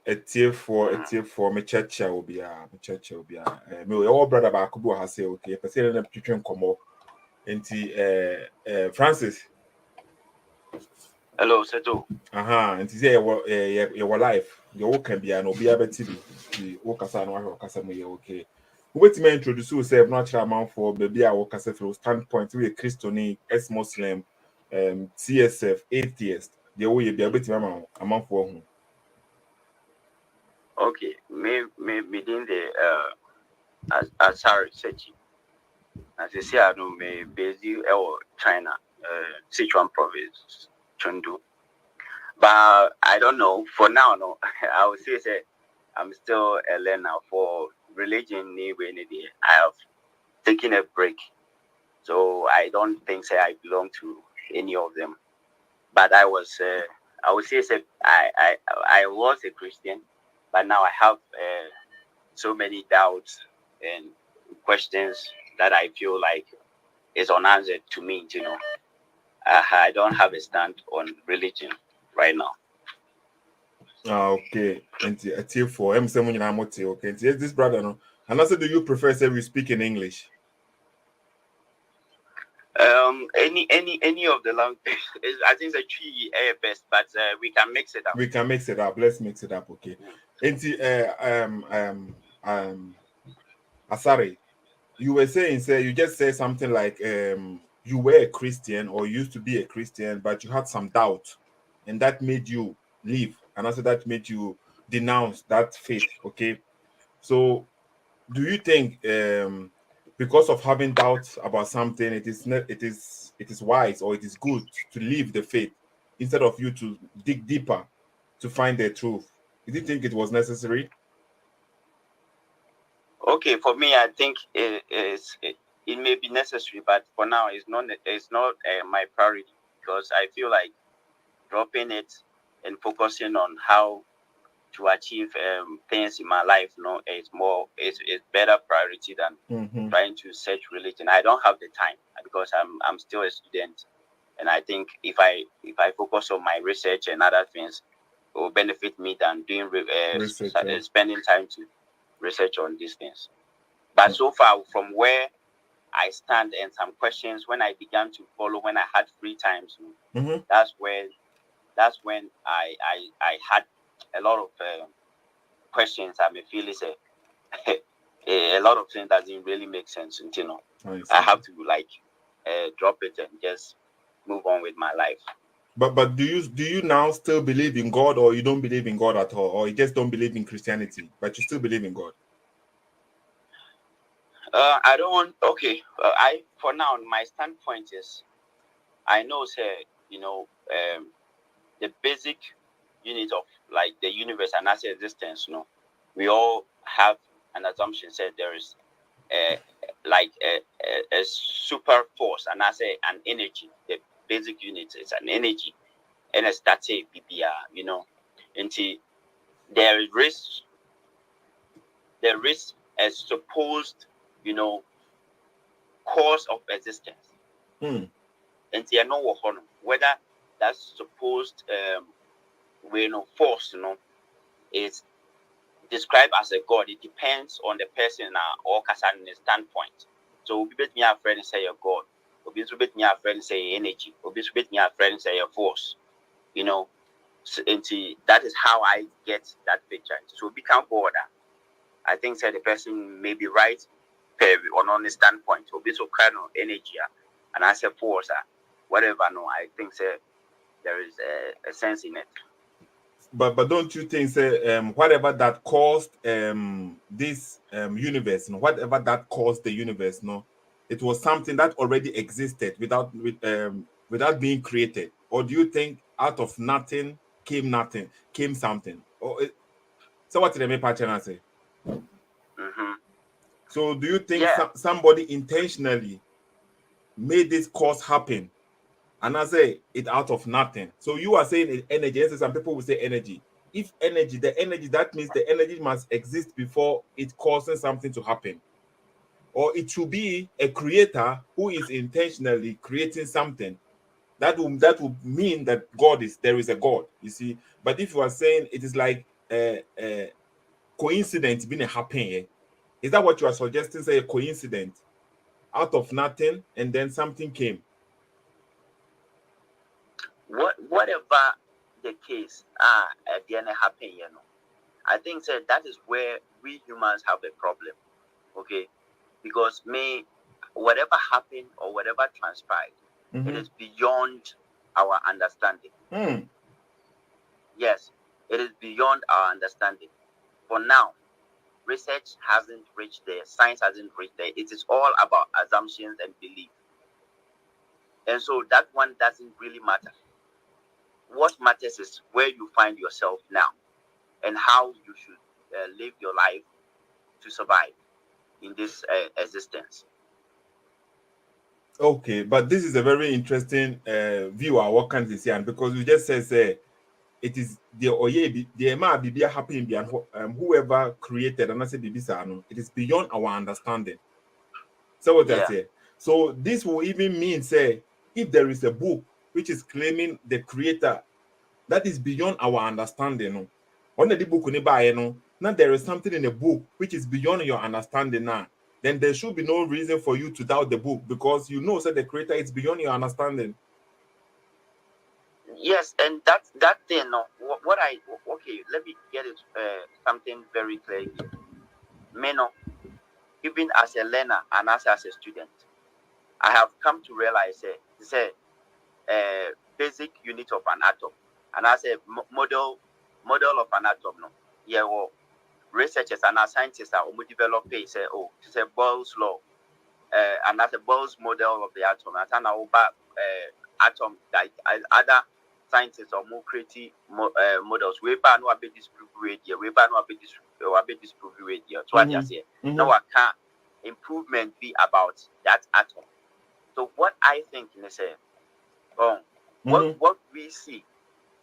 a tier for me church will be me all brother back who has say okay per say them to come up Francis. Hello, Sethoo. And say your life your work can be an obia TV the work as an work as okay. Wait me introduce yourself natural man for baby I work as a standpoint we a Christian ex Muslim CSF atheist the way you be able to amount for whom. Okay, me within the Asare Researcher. As you see, I know me based in China, Sichuan province, Chengdu. But I don't know. For now, no. I would say I'm still a learner for religion. I have taken a break, so I don't think I belong to any of them. But I was, I would say I was a Christian, but now I have so many doubts and questions that I feel like is unanswered to me. I don't have a stand on religion right now. Okay. And a tier for okay. Yes, this brother no. And also, do you prefer say we speak in English? Any of the language. I think it's actually best, but we can mix it up. We can mix it up. Let's mix it up, okay. Asare, you were saying, you just said something like you were a Christian or used to be a Christian, but you had some doubt, and that made you leave, and also that made you denounce that faith, okay. So do you think because of having doubts about something it is wise or it is good to leave the faith instead of you to dig deeper to find the truth? Did you think it was necessary? Okay, for me, I think it may be necessary, but for now, it's not my priority, because I feel like dropping it and focusing on how to achieve things in my life, it's better priority than trying to search religion. I don't have the time, because I'm still a student, and I think if I focus on my research and other things, it will benefit me than doing spending time to research on these things. But so far, from where I stand and some questions, when I began to follow, when I had free times, that's when I had a lot of questions. I may feel it's a lot of things that didn't really make sense. I have to drop it and just move on with my life. But do you now still believe in God, or you don't believe in God at all, or you just don't believe in Christianity, but you still believe in God? I don't want. Okay, for now my standpoint is, I know, the basic unit of the universe and its existence. We all have an assumption said there is a super force, and an energy. The basic unit is an energy, and it's that PPR. Until there is a supposed cause of existence. And you know whether that's supposed force is described as a god. It depends on the person or Kasan standpoint. So we bet me a friend say a god, or we bet me a friend say energy, or we bet me a friend say a force. And that is how I get that picture. So we can't border. I think the person may be right on the standpoint, or this kind of energy, and as a force, whatever. No, I think there is a sense in it. But don't you think whatever that caused this universe, whatever that caused the universe, it was something that already existed without being created? Or do you think out of nothing came something? So what did I make say? So do you think somebody intentionally made this cause happen? And I say it out of nothing. So you are saying energy. Yes, some people will say energy. If energy, that means the energy must exist before it causes something to happen. Or it should be a creator who is intentionally creating something. That would mean that there is a God, you see. But if you are saying it is like coincidence being happening. Is that what you are suggesting? Say a coincidence out of nothing, and then something came. Whatever the case, at the end it happen, I think that is where we humans have a problem. Okay, because whatever happened or whatever transpired, it is beyond our understanding. Yes, it is beyond our understanding. For now, research hasn't reached there, science hasn't reached there. It is all about assumptions and belief. And so that one doesn't really matter. What matters is where you find yourself now and how you should live your life to survive in this existence. Okay, but this is a very interesting view of what can say, and because you just say it is the oye the ma be happening behind whoever created and I say it is beyond our understanding. So what I say. So this will even mean say if there is a book which is claiming the creator, that is beyond our understanding. On the book now there is something in the book which is beyond your understanding now. Then there should be no reason for you to doubt the book because you know that the creator is beyond your understanding. Yes, and that thing. What I okay, let me get it something very clear here. Even as a learner and as a student, I have come to realize basic unit of an atom, and as a model of an atom. No, well, researchers and our scientists are develop say Boyle's law, and that's a Boyle's model of the atom. And now atom like other scientists or more creative models. We ban no be disprove here. We ban no be disprove here. So what I say now, I can't improvement be about that atom. So what I think is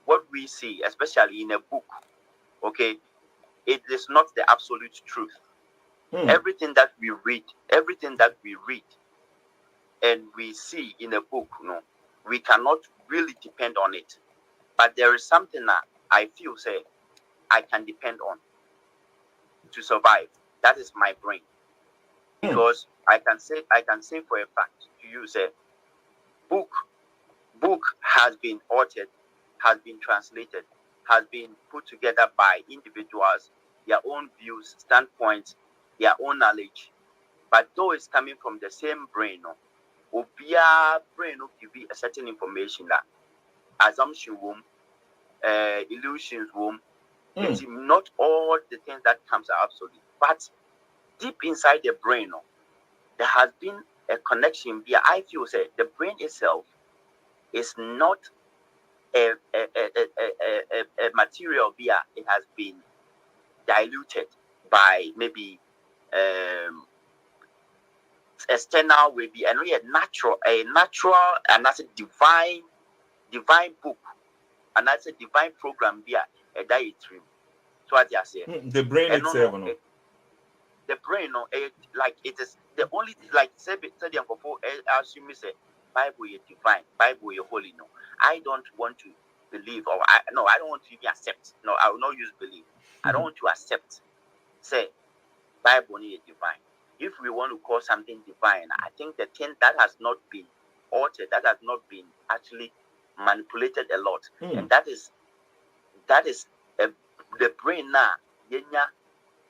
what we see, especially in a book, okay, it is not the absolute truth. Everything that we read and we see in a book, we cannot really depend on it. But there is something that I feel I can depend on to survive. That is my brain. Because I can say for a fact to you, book has been authored, has been translated, has been put together by individuals, their own views, standpoints, their own knowledge. But though it's coming from the same brain, Obia brain will give you a certain information that assumption womb, illusions womb. It's not all the things that comes are absolute, but deep inside the brain, there has been a connection via I feel the brain itself is not a material via it has been diluted by maybe external will be and really a natural and that's a divine book and that's a divine program via a dietary. So what I say the brain itself the brain like it is the only like say before assume me say Bible is divine, Bible is holy. No, I don't want to believe I don't want to even accept. No, I will not use believe. I don't want to accept say Bible is divine. If we want to call something divine, I think the thing that has not been altered, that has not been actually manipulated a lot, and that is the brain now.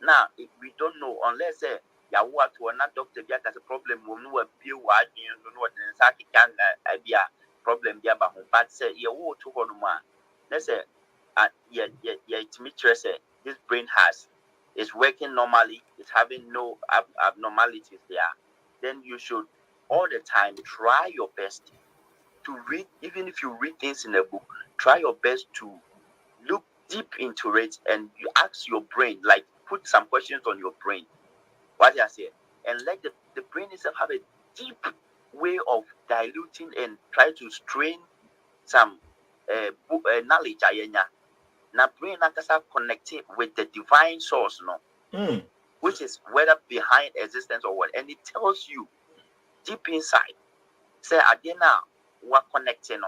Now, if we don't know, unless ya what to another doctor be as a problem, we know a few what you know what the can be a problem be about, but say you want to go no more. Let's say, it's me say this brain is working normally, it's having no abnormalities there. Then you should all the time try your best to read, even if you read things in a book, try your best to look deep into it and you ask your brain, like put some questions on your brain. What I say, and let the brain itself have a deep way of diluting and try to strain some knowledge. Now brain akasa connected with the divine source, which is whether behind existence or what, and it tells you deep inside. Say again now, what connecting?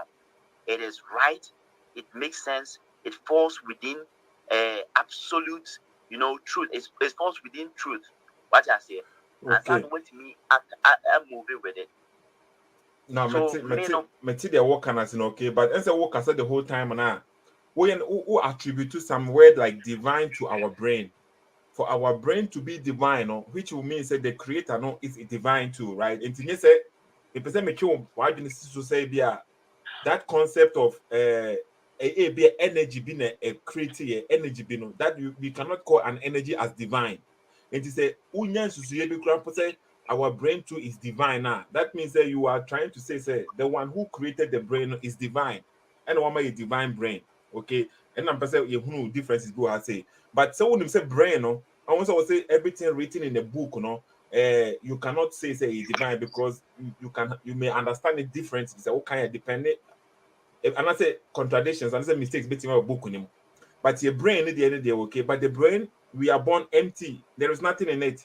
It is right. It makes sense. It falls within absolute, truth. It falls within truth. What I say, and Okay. so with me, I'm moving with it. Now, So me the work and as in okay, but as a work as the whole time now, we who attribute to some word like divine to our brain. For our brain to be divine, no, which will mean say the creator no is divine too, right? And you say, if person make you why do you say be that concept of be energy being a creative energy being that we cannot call an energy as divine. And to say unyan susu be say our brain too is divine now. That means that you are trying to say the one who created the brain is divine, and one a divine brain. Okay, and I'm saying you know differences go I say, but so when you say brain, no, I also say everything written in the book, you cannot say it's divine because you may understand it differently. It's all kind of dependent and I say contradictions and I say mistakes between our book on him. But your brain at the end of the day, okay. But the brain, we are born empty. There is nothing in it.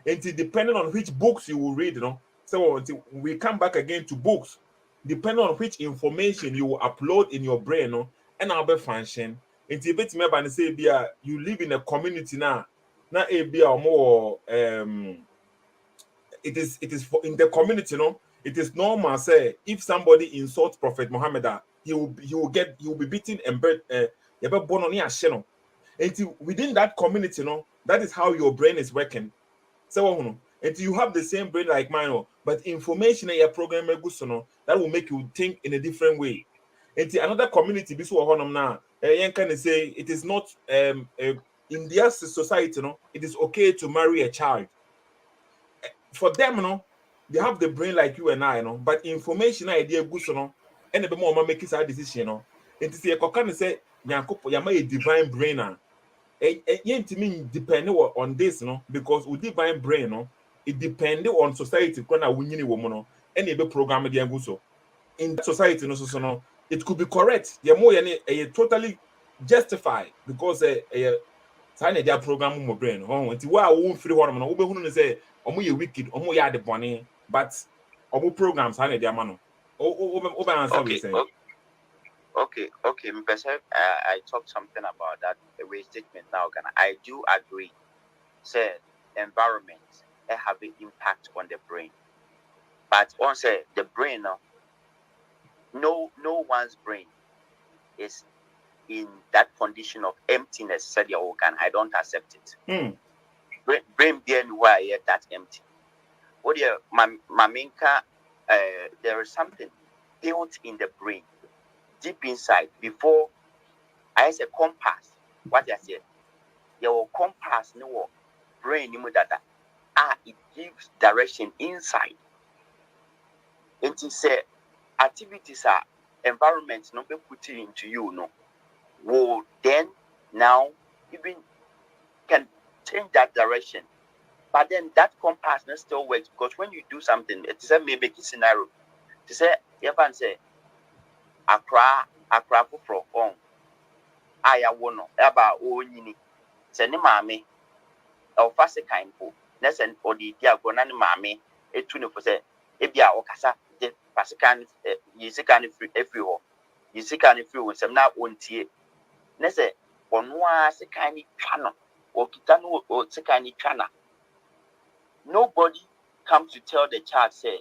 And depending on which books you will read, So until we come back again to books, depending on which information you will upload in your brain, and I'll be function. Until bit me and say, you live in a community now. Now be a more it is for in the community, it is normal say if somebody insults Prophet Muhammad, he will be beaten and born on here, until within that community, that is how your brain is working. So until you have the same brain like mine, but information in your program that will make you think in a different way. Until another community, this one now, can say it is not in their society, it is okay to marry a child for them, they have the brain like you and I, but information idea good, and the more making that decision, and to see a cocan say, Yanko, Yama a divine brain, to mean depending on this, because with divine brain, it depending on society, when winning woman, and a program the Anguso. In that society, it could be correct. You're more totally justified because saa na dia program mo brain nti wa wo mfiri ho no wo behunu ne say omo ye wicked omo ye ade bone but omo program saa na dia ma no o be answer we say okay. I talked something about that way statement now. I do agree. Say environment have an impact on the brain, but on say the brain, no one's brain is in that condition of emptiness. Said your organ, I don't accept it. Brain being why that empty. What you maminka? There is something built in the brain, deep inside. Before I say compass, what I say, your compass no brain ni data. It gives direction inside. It is say activities are environment no be put into you will then now even can change that direction. But then that compass still works because when you do something, it is a maybe scenario. To say, Evan say, Accra for on. I won eba o yini. Say ni mame, or fast kind po. Nesen or the diagona ni mame, a tune for say, Ebia or Cassa, the Pasican, Yisican everywhere. Yisican if you with some now one tea. Nese, on was a kind of channel, or Kitano or Sekani channel. Nobody comes to tell the child, say,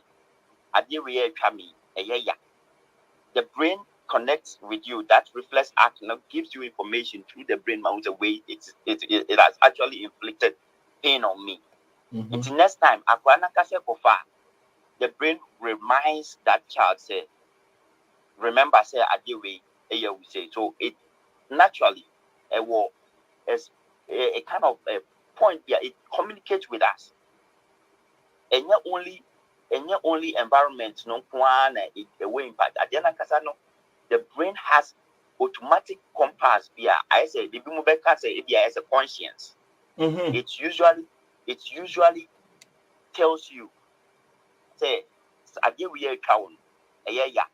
Adiwe Kami, yeah. The brain connects with you. That reflex act gives you information through the brain the way it has actually inflicted pain on me. Until next time, the brain reminds that child, say, remember, say, Adiwe, we say. So it naturally as a kind of a point here, it communicates with us. And not only environment no one a way impact at the end the brain has automatic compass via I say the bimubeka say it has a conscience. It usually tells you say again we are town yeah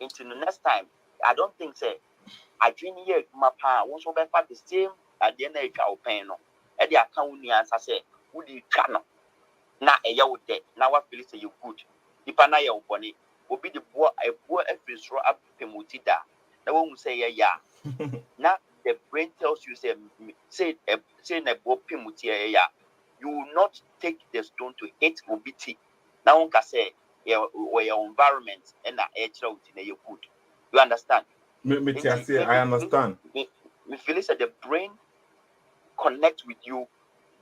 into the next time I don't think say I dream here mapa once over the same at the end of our pen no at the account answer say would you channel na eya wo de na wa feel say you good nipa na ye wo boni obi de bo every soro apemuti da na wo hu say ya na the brain tells you, say you will not take the stone to hit obiti. Now, say your environment and the good. You understand? I understand. Me feel that the brain connect with you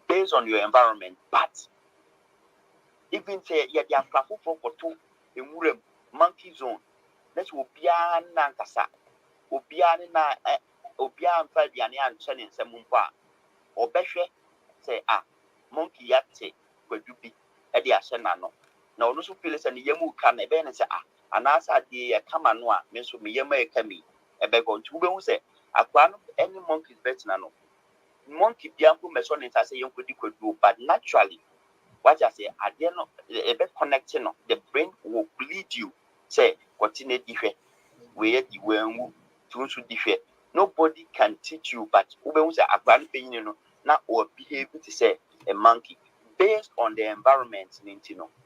based on your environment, but even say the akrafo for two monkey zone. Let's obiara na nkasa. Obiara na obiara mfa diane anche ne nsɛm mpo a ɔbɛhwɛ sɛ monkey yate kwadu bi e de ahyɛ n'ano. Na ɔno so feel sɛ ne yamu ka na ebe ne sɛ anasa ade yɛ kama no a me so me yam e ka mi ebe go ntu behu sɛ akwa no any monkeys bet na no monkey bianco meso ne nta sɛ yɛnkodi kwadu, but naturally what I say ade no ebe connecting no, the brain will lead you say continue different we di wenwu to different. Nobody can teach you, but ubehu say akwa no penyin no na or behave to say a monkey based on the environment,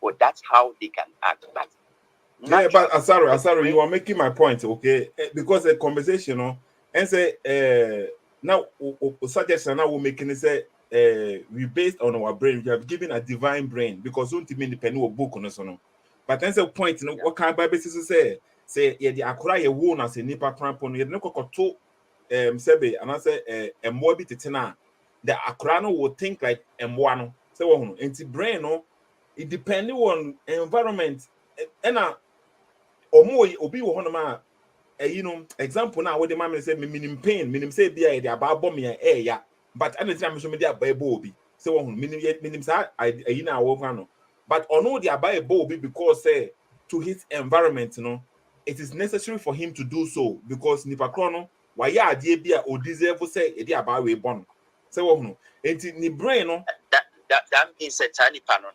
or that's how they can act. But yeah, but Asare, you are making my point, okay? Because the conversation, and say, now, suggestion now we're making it say, we based on our brain, we have given a divine brain because don't mean the penny or book on us, no. But then the point, what kind of Bible say, yeah, the akura ye won as a nipa crampon, you no kokoto, sebe, and I say, a more bit tena, the akurano will think like M1, so, and brain, no, it depending on environment, and obi wo hono ma example na wo de ma me say minim pain minim say bia e de aba bom ya ya but anything am so me de aba ebo obi say wo hono minim say na wo fa no but ono de aba ebo obi because say to his environment it is necessary for him to do so because nipa kro no wa ya ade bia o deserve say e de aba we bon say wo hono enti ni brain no that means a tiny panel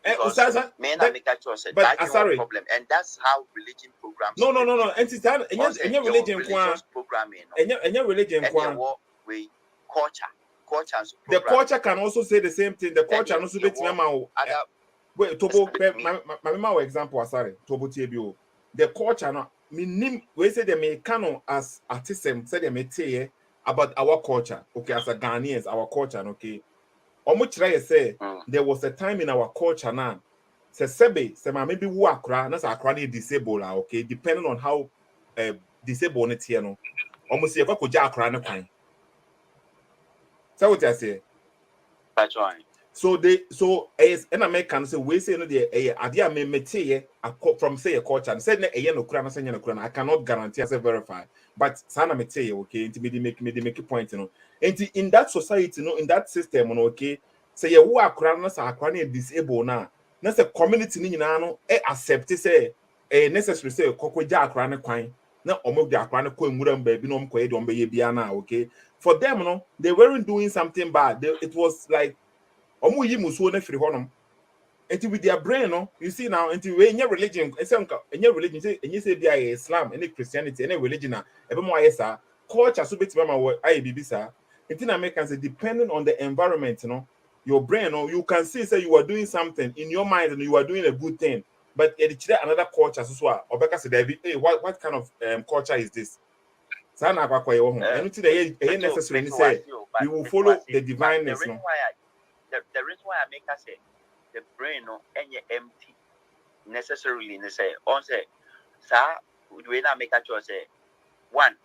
because men are making choices. That's your problem, and that's how religion programs. No. And it's that religion programming. And your religion we culture. The culture can also say the same thing. The culture also be wait, Tobo, my example, sorry, Tobo TBO. The culture no minim we say the mekano as artisan say the mete about our culture. Okay, as a Ghanaians, our culture, okay. Say there was a time in our culture now. Say maybe who akra na sa akra disabled okay, depending on how disabled it here no. Almost say ko ja akra na kwan. So what I say? That's right. So as an American say we say no the idea me mete from say a culture and say na no kra na say no kra. I cannot guarantee as verify. But sana mete okay, inti me make a point in that society in that system okay, say you akra na sa akra na disabled na say community ni nyina no accept say necessary say kokogya akra na kwan na omogya akra na kwa nwura mba bi no mkoye de ombe ye bia na okay. For them no, they weren't doing something bad. It was like omo yi musuo na firi honom. Enti with their brain no, you see now enti we any religion say say bia Islam any Christianity any religion na ebe mo ayesa culture so betima ma wo aye bibi sa. Enti na make say depending on the environment your brain you can see say you are doing something in your mind and you are doing a good thing, but another culture so obeka say hey, what kind of culture is this? Sana akwa ye wo ho anything they necessary ni say we will follow the divineness the reason why I make us say the brain empty necessarily in say on say sa we na make a choice say one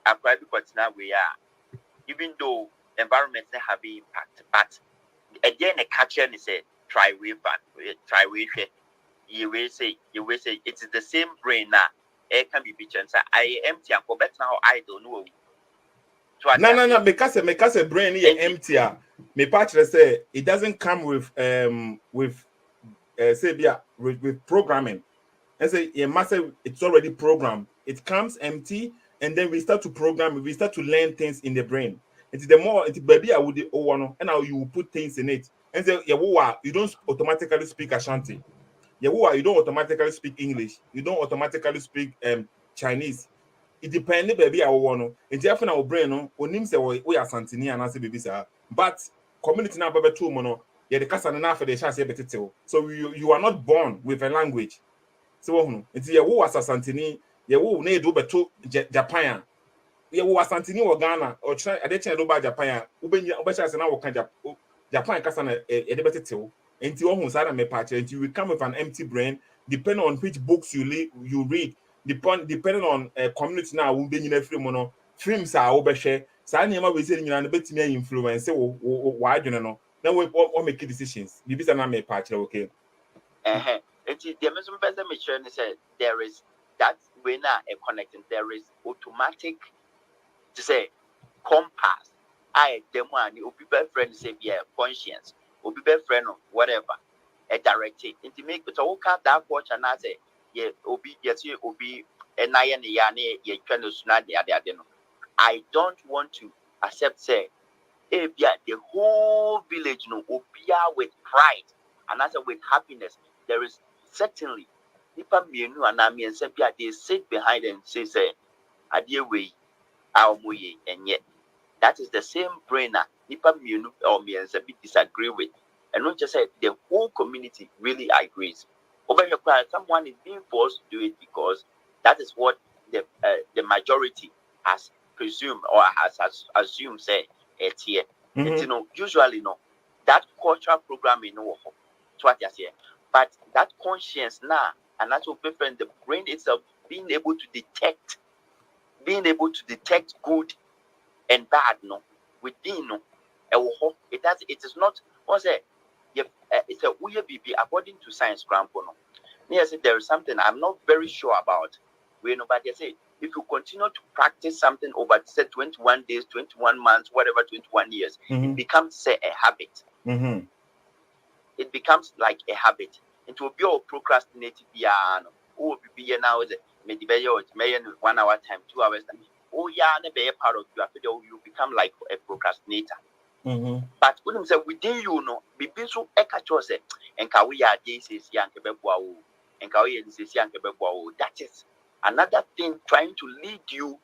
akwa bi continue we are even though environment have impact, but again a catcher is say try way you will say it is the same brain now. It can be bitchin. So I empty and go back now. I don't know. No, because a brain is empty. Me partner say it doesn't come with say with programming. And say it's already programmed. It comes empty, and then we start to program. We start to learn things in the brain. It's the more it's baby I would and now you will put things in it. And say you don't automatically speak Ashanti. You don't automatically speak English. You don't automatically speak Chinese. It depends baby I want to. It's often our brain onim say we are Santini and answer baby sir. But community now baby two mono. Yeah, the casa na for the chance so you are not born with a language. So it's a Santini. You na do beto Japan. ye wo asantini wo Ghana or try ade chen do ba Japan ubenya obecha se na wo kan Japan kasa na e de betetew enti wo hu sa na me pa che enti we come with an empty brain depending on which books you read depending on community na wo be nyina free mo no films a wo be hwe sa na ma we se nyina no betimi influence wo adwene no na we make decisions bibi sa na me pa che okay it is the mesmo person me sure say there is that when a connecting there is automatic to say compass I demo and obi be friend say be conscience obi be friend of whatever a directive it make it all cut that watch and I say yeah obi yes you obi and I and ya ye trying to snag the other no I don't want to accept say the whole village no obia with pride and as with happiness there is certainly nipa mienu anami and sepia they sit behind and say adie we aomoye and yet that is the same brainer nipa mienu or me and sepi disagree with and not just say the whole community really agrees over your plan someone is being forced to do it because that is what the majority has presumed or has assumed say it's here. And you know usually no that cultural programming no so what you say but that conscience now and that's what different the brain itself being able to detect good and bad no within no it is not what's it it's a weird BB according to science grandpa no yes there is something I'm not very sure about we know but they say if you continue to practice something over say 21 days 21 months whatever 21 years it becomes say a habit it becomes like a habit it will be all procrastinating piano oh be now is it maybe 1 hour time 2 hours time oh yeah ne be a part of you after you become like a procrastinator but when you say within you no bibi so e ka cho say enka we ya dey say si anke beboa wo enka we say si anke beboa wo that is another thing trying to lead you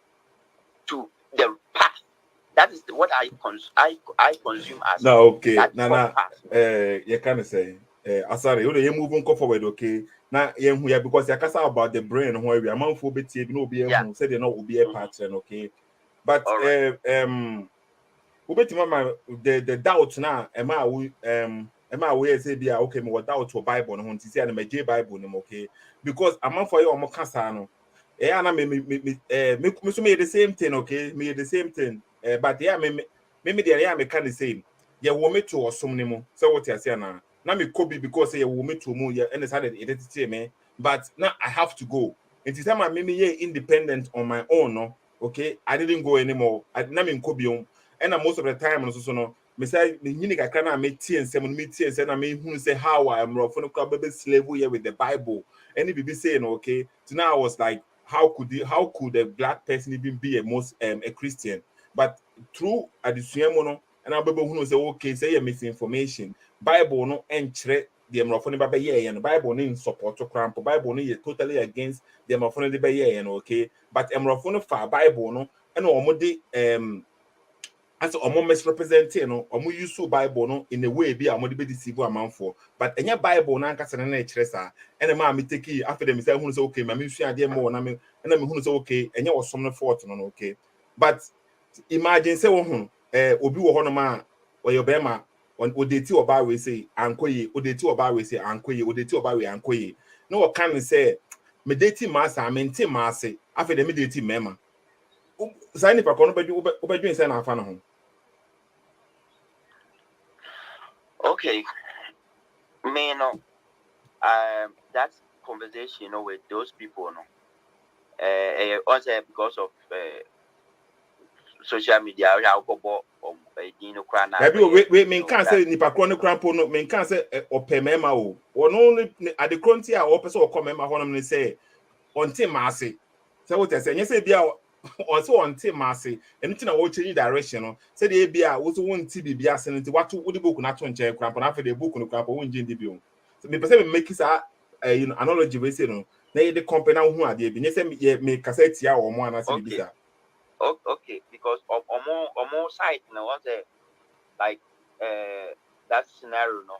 to the path that is what I consume as no okay that na path. you can say Asare you move on forward okay na ye hu ya because you kasa about the brain ho we amanfo betie bi no obi ehun say they no obi e pattern okay but ubetima ma the doubt na ema we say be okay me doubt for Bible no nti say na me Bible no okay because amanfo ye o mo kasa no na me so me the same thing okay me the same thing but yeah me there yeah me can the same ye wo me to osom ne mu say what you say na me kobi because ye wo me to mu ye and decided it me but now I have to go until time me ye independent on my own no okay I didn't go anymore na me kobi and most of the time so no me say me nyini kakra na me tie nsem no me tie nsem na me hu say how I am rough no be slave here with the Bible any bibi say no okay so now I was like how could a black person even be a Christian but through adisuemo no and I be hu say okay say you misinformation Bible no enchre the emrofo ne ba be ye no Bible no in support to cramp Bible no totally against the emrofo ne be ye no okay but emrofo no fa Bible no and omode as omo misrepresenting no omo use Bible no in a way be amode be deceive amanfo but enya Bible na nkasa na ekire sa ene ma me take after them say hunu say okay ma me sua ade mo na me ena me hunu say okay enya osom no fault no okay but imagine say wo hu obi wo hono ma oyo be ma odeti oba we say ankoye odeti oba we say ankoye odeti oba we ankoye no o kan say me deti ma sa me nti ma se after them me deti mema say ni pa kono obedwen say na afa no ho. Okay, me no, that conversation, with those people, no, also because of social media, we men can say nipa kro ne krampo no men can say opemema o no ade kronti a opese okomema honom ne say onte maase say what say nyese bia on say onte maase enu ti na wo change direction no say de bia wo so wonti bibia ase nti watu wo de book na to nche krampo na fa de book no krampo won nje ndi bi o so me pese me make sa analogy we say no na ye de company na hu ade bi nyese me kasa tia wo mo ana se bibisa. Okay, because more side, what's like that scenario, no,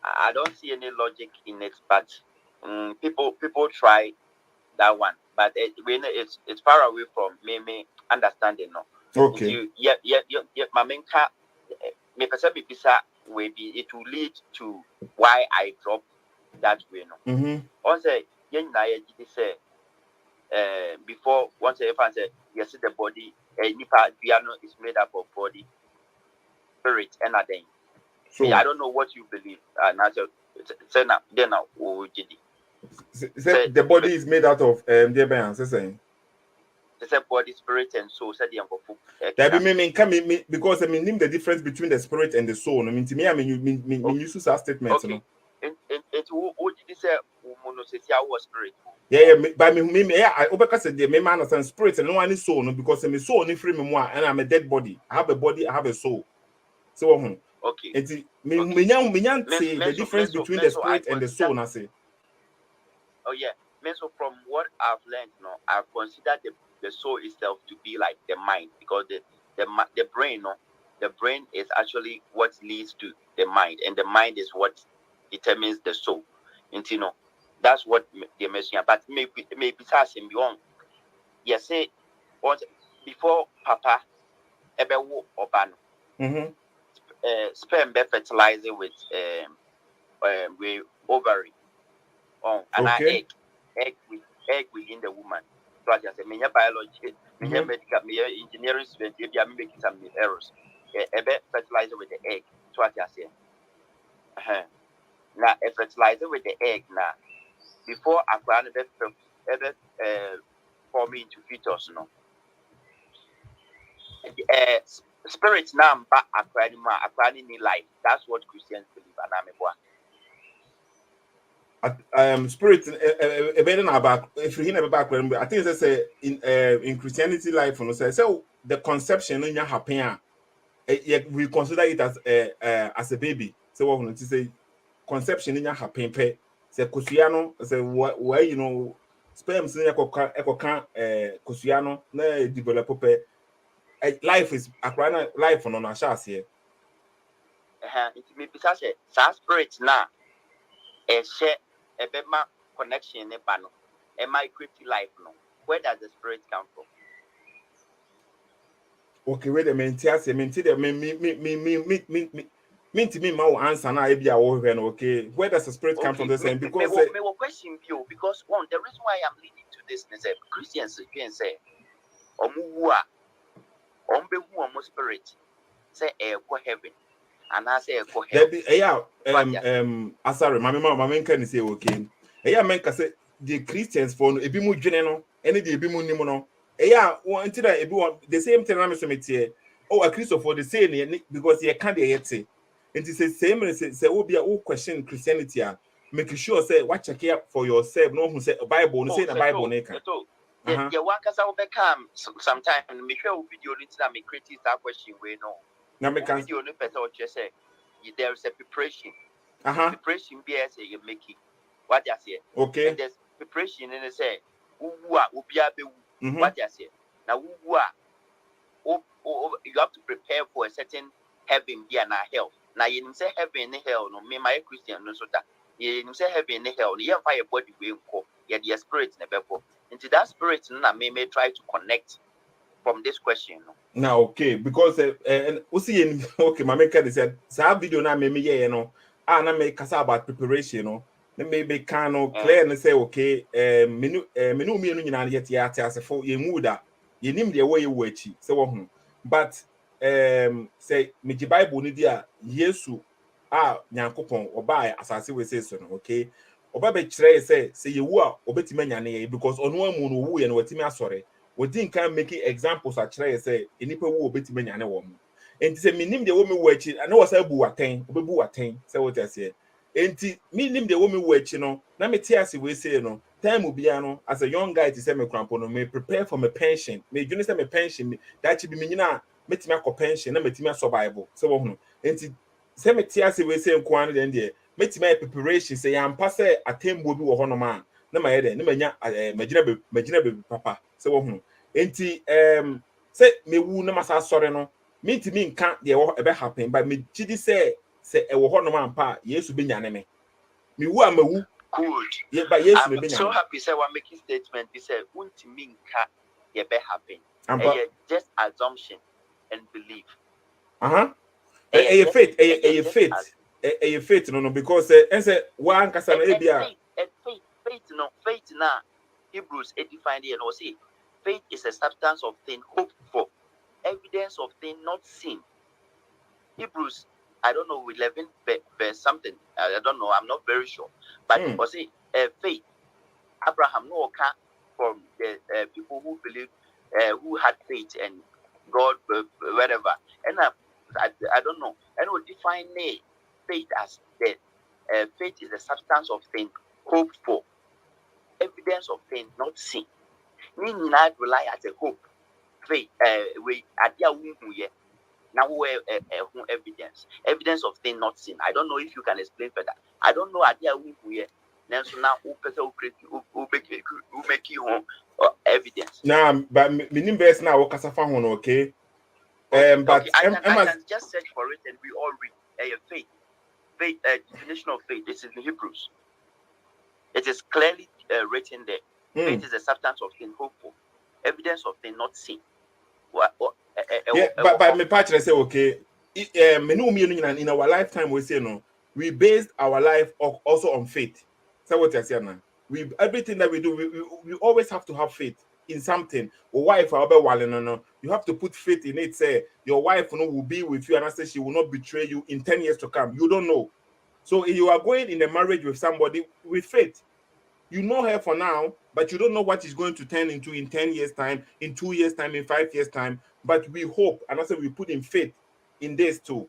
I don't see any logic in it, but people try that one, but when it's far away from me. understanding no. Okay. Yeah, my main car me person be bisa will be it will lead to why I drop that way no. Mm-hmm. Also, yen na ye say before once if I say yes the body nipa piano is made up of body, spirit, and a thing. So I don't know what you believe. Say now, then now, the body is made out of the bands, saying. Say body, spirit, and soul. Said the uncle. That be me because I mean the difference between the spirit and the soul. I mean to me, I mean you use that statement, okay. you know. It what did you say? Monothesia was spirit. Yeah, but me, yeah, I overcast the me man understand spirit and no one is soul, no, because I'm a soul only free memoir and I'm a dead body. I have a body, I have a soul. So okay. And me say the difference between the spirit and the soul, I say. Oh yeah. So from what I've learned, I've considered the soul itself to be like the mind, because the brain, the brain is actually what leads to the mind, and the mind is what determines the soul. And that's what they mention. But maybe something beyond. Yes, say once before Papa ebewo obano. Sperm be fertilizing with ovary and Okay. egg within the woman. So as I say, me biology, me medical, me engineering student, maybe I'm making some errors. A bit fertilizer with the egg. So as I say, now a fertilizer with the egg now before I can ever form into fetus, no. Spirit now back acquiring life. That's what Christians believe, and I'm Spirit a better about if you hear back I think they say in Christianity life say so the conception in your happen we consider it as a baby. So what to say conception in your happen say kusiano say where you know sperm in your kusiano na develop life is akwana life no na shas here. It may be such a spirit now. A share a bema connection in bano. A creative life no. Where does the spirit come from? Okay, wait a minute. Yes, I mean, me my answer now. Maybe I will when okay. Where does the spirit come from? The same because me question you because one the reason why I'm leading to this is that Christians again say omuwa ombehu omo spirit say heaven and I say hell. Yeah, Asare, my can say okay. Yeah, man, can say the Christians for no ebi mu dwene no, ene the ebi mu nim no. Yeah, one until that ebi one the same thing I'm saying here. Oh, a Christian for the same because he can't yet say. And it says same say will be a question Christianity. Make sure say what check out for yourself. No who say a Bible, no say the Bible ne can. The one cause I will become sometime me share video that me create that question we know. Now me can video no person or just say there is a preparation. Preparation be as you make it. What you say? Okay. And there's preparation and they say what you say. Now you have to prepare for a certain heaven be and hell. Now you say heaven and hell no me my Christian no so that you say heaven and hell you fire body we go. Yeah, the spirit never go. Into that spirit na may try to connect from this question. No? Now okay, because and see okay, my maker said so video na me yeah no. Na make kasa about preparation no. Na maybe can no clear and say okay, menu mienu nyina yet ya asefo ye muda. Ye nim de way you echi. So wo but say me the Bible ni dia Yesu nyankopon oba asase we say so no okay. Oba be kire say ye wu a obetime nyane because ono amu no wu ye no watimi asore. We didn't making examples at try say enipa wo obeti manyane wo mu enti se minim de wo mi wo achi na wo say bu waten obebu waten say what I say enti minim de wo mi wo achi no na me tiase we say no time obia no as a young guy to say me crampo no me prepare for my pension me dwene say me pension that chi bi me nyina metimi akọ pension na metimi survival so wo hu enti say me tiase we say nko an den de metimi preparation say yam pa say atembo bi wo ho no ma na ma yede na manya magina be papa se wo hu enti se mewu na masa sore no mintimi nka de wo ebe happen but me gidi se e wo ho no ma pa Yesu be nyane me mewu amawu good ye ba Yesu be nyane. I'm so happy say we making statement be say untimi nka ye be happen just assumption and belief. A faith, a just faith, no, because and say one kasana ebia. Faith, no, faith now. Hebrews 8 defined it and will say, faith is a substance of things hoped for, evidence of things not seen. Hebrews, I don't know, 11 verse something. I don't know. I'm not very sure. But will say, faith. Abraham no account from the people who believe, who had faith and God, whatever. And I don't know. And we define faith as that. Faith is the substance of things hoped for, evidence of things not seen. Meaning, I rely as a hope. Faith, we adia wunhuye. Now we evidence of things not seen. I don't know if you can explain further. I don't know adia wunhuye. So now who make you home evidence. Now, but meaning verse now kasafa hono, okay. But I can just search for it and we all read faith. Faith, definition of faith. This is in Hebrews. It is clearly written there. Faith is a substance of things hoped for, evidence of things not seen. But me patch say okay. In our lifetime we say no. We based our life also on faith. So what I say now? We everything that we do, we always have to have faith in something. Or wife, no. You have to put faith in it. Say your wife will be with you, and I say she will not betray you in 10 years to come. You don't know. So if you are going in a marriage with somebody with faith, you know her for now, but you don't know what she's going to turn into in 10 years' time, in 2 years' time, in 5 years' time. But we hope, and also we put in faith in this too.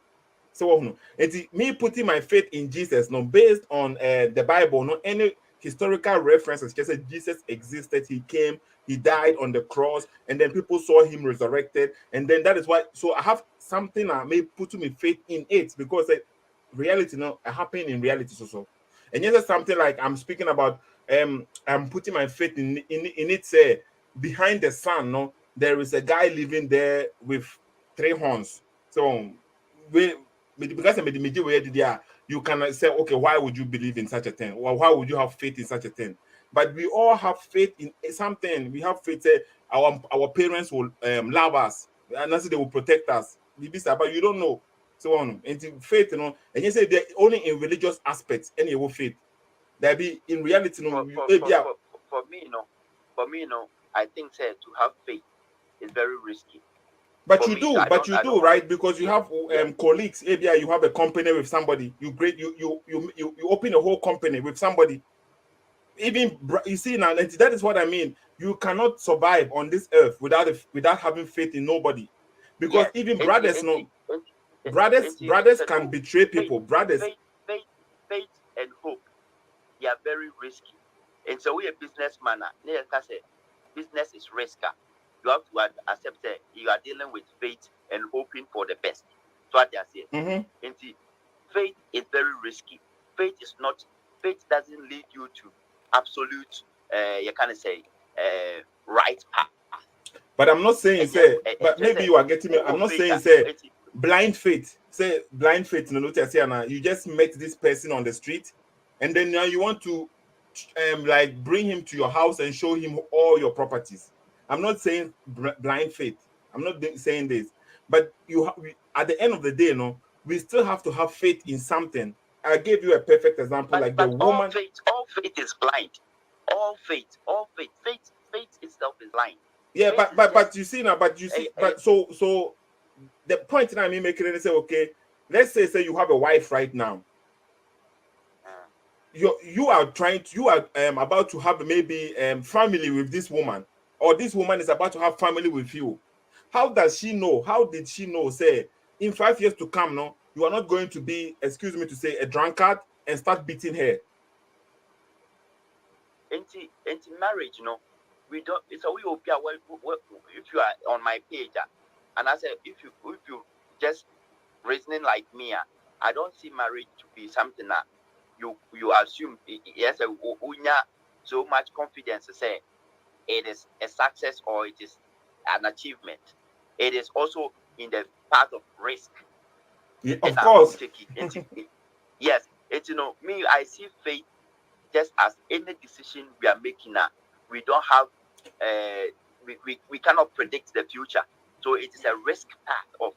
So no, it's me putting my faith in Jesus, no, based on the Bible, no any historical references. Just said Jesus existed, he came, he died on the cross, and then people saw him resurrected, and then that is why. So I have something I may put my faith in it because reality, no, happening in reality, so. And yes, something like I'm speaking about. I'm putting my faith in it. Say behind the sun, no, there is a guy living there with 3 horns. So because you can say, okay, why would you believe in such a thing? Or why would you have faith in such a thing? But we all have faith in something. We have faith that our parents will love us, and also they will protect us. But you don't know. So on, and faith, you know, and you say they're only in religious aspects, any faith. That be in reality, no. For me, I think to have faith is very risky. But you do, right? Because you have colleagues. Maybe you have a company with somebody. You open a whole company with somebody. Even you see now, that is what I mean. You cannot survive on this earth without having faith in nobody, because even brothers, brothers can betray people. Brothers, faith and hope, they are very risky. And so we a businessman. Business is risky. You have to accept that you are dealing with faith and hoping for the best. So what they are saying. And faith is very risky. Faith doesn't lead you to absolute you can say right path. But I'm not saying but maybe you are getting me. I'm not saying blind faith. Say blind faith. No, you just met this person on the street, and then now you want to like bring him to your house and show him all your properties. I'm not saying blind faith. I'm not saying this, but at the end of the day, we still have to have faith in something. I gave you a perfect example, like the woman. All faith is blind. All faith itself is blind. Yeah, but you see now, but so the point that I'm making is say, okay, let's say you have a wife right now. You are about to have maybe family with this woman, or this woman is about to have family with you. How does she know? How did she know? Say in 5 years to come, no, you are not going to be, excuse me to say, a drunkard and start beating her. Into marriage, we don't. So we will be aware. If you are on my page, and I said, if you just reasoning like me, I don't see marriage to be something that you assume. Yes, so much confidence to say it is a success or it is an achievement. It is also in the part of risk. Yeah, of course. Yes, it's me. I see faith just as any decision we are making now. We don't have we cannot predict the future. So it is a risk path of,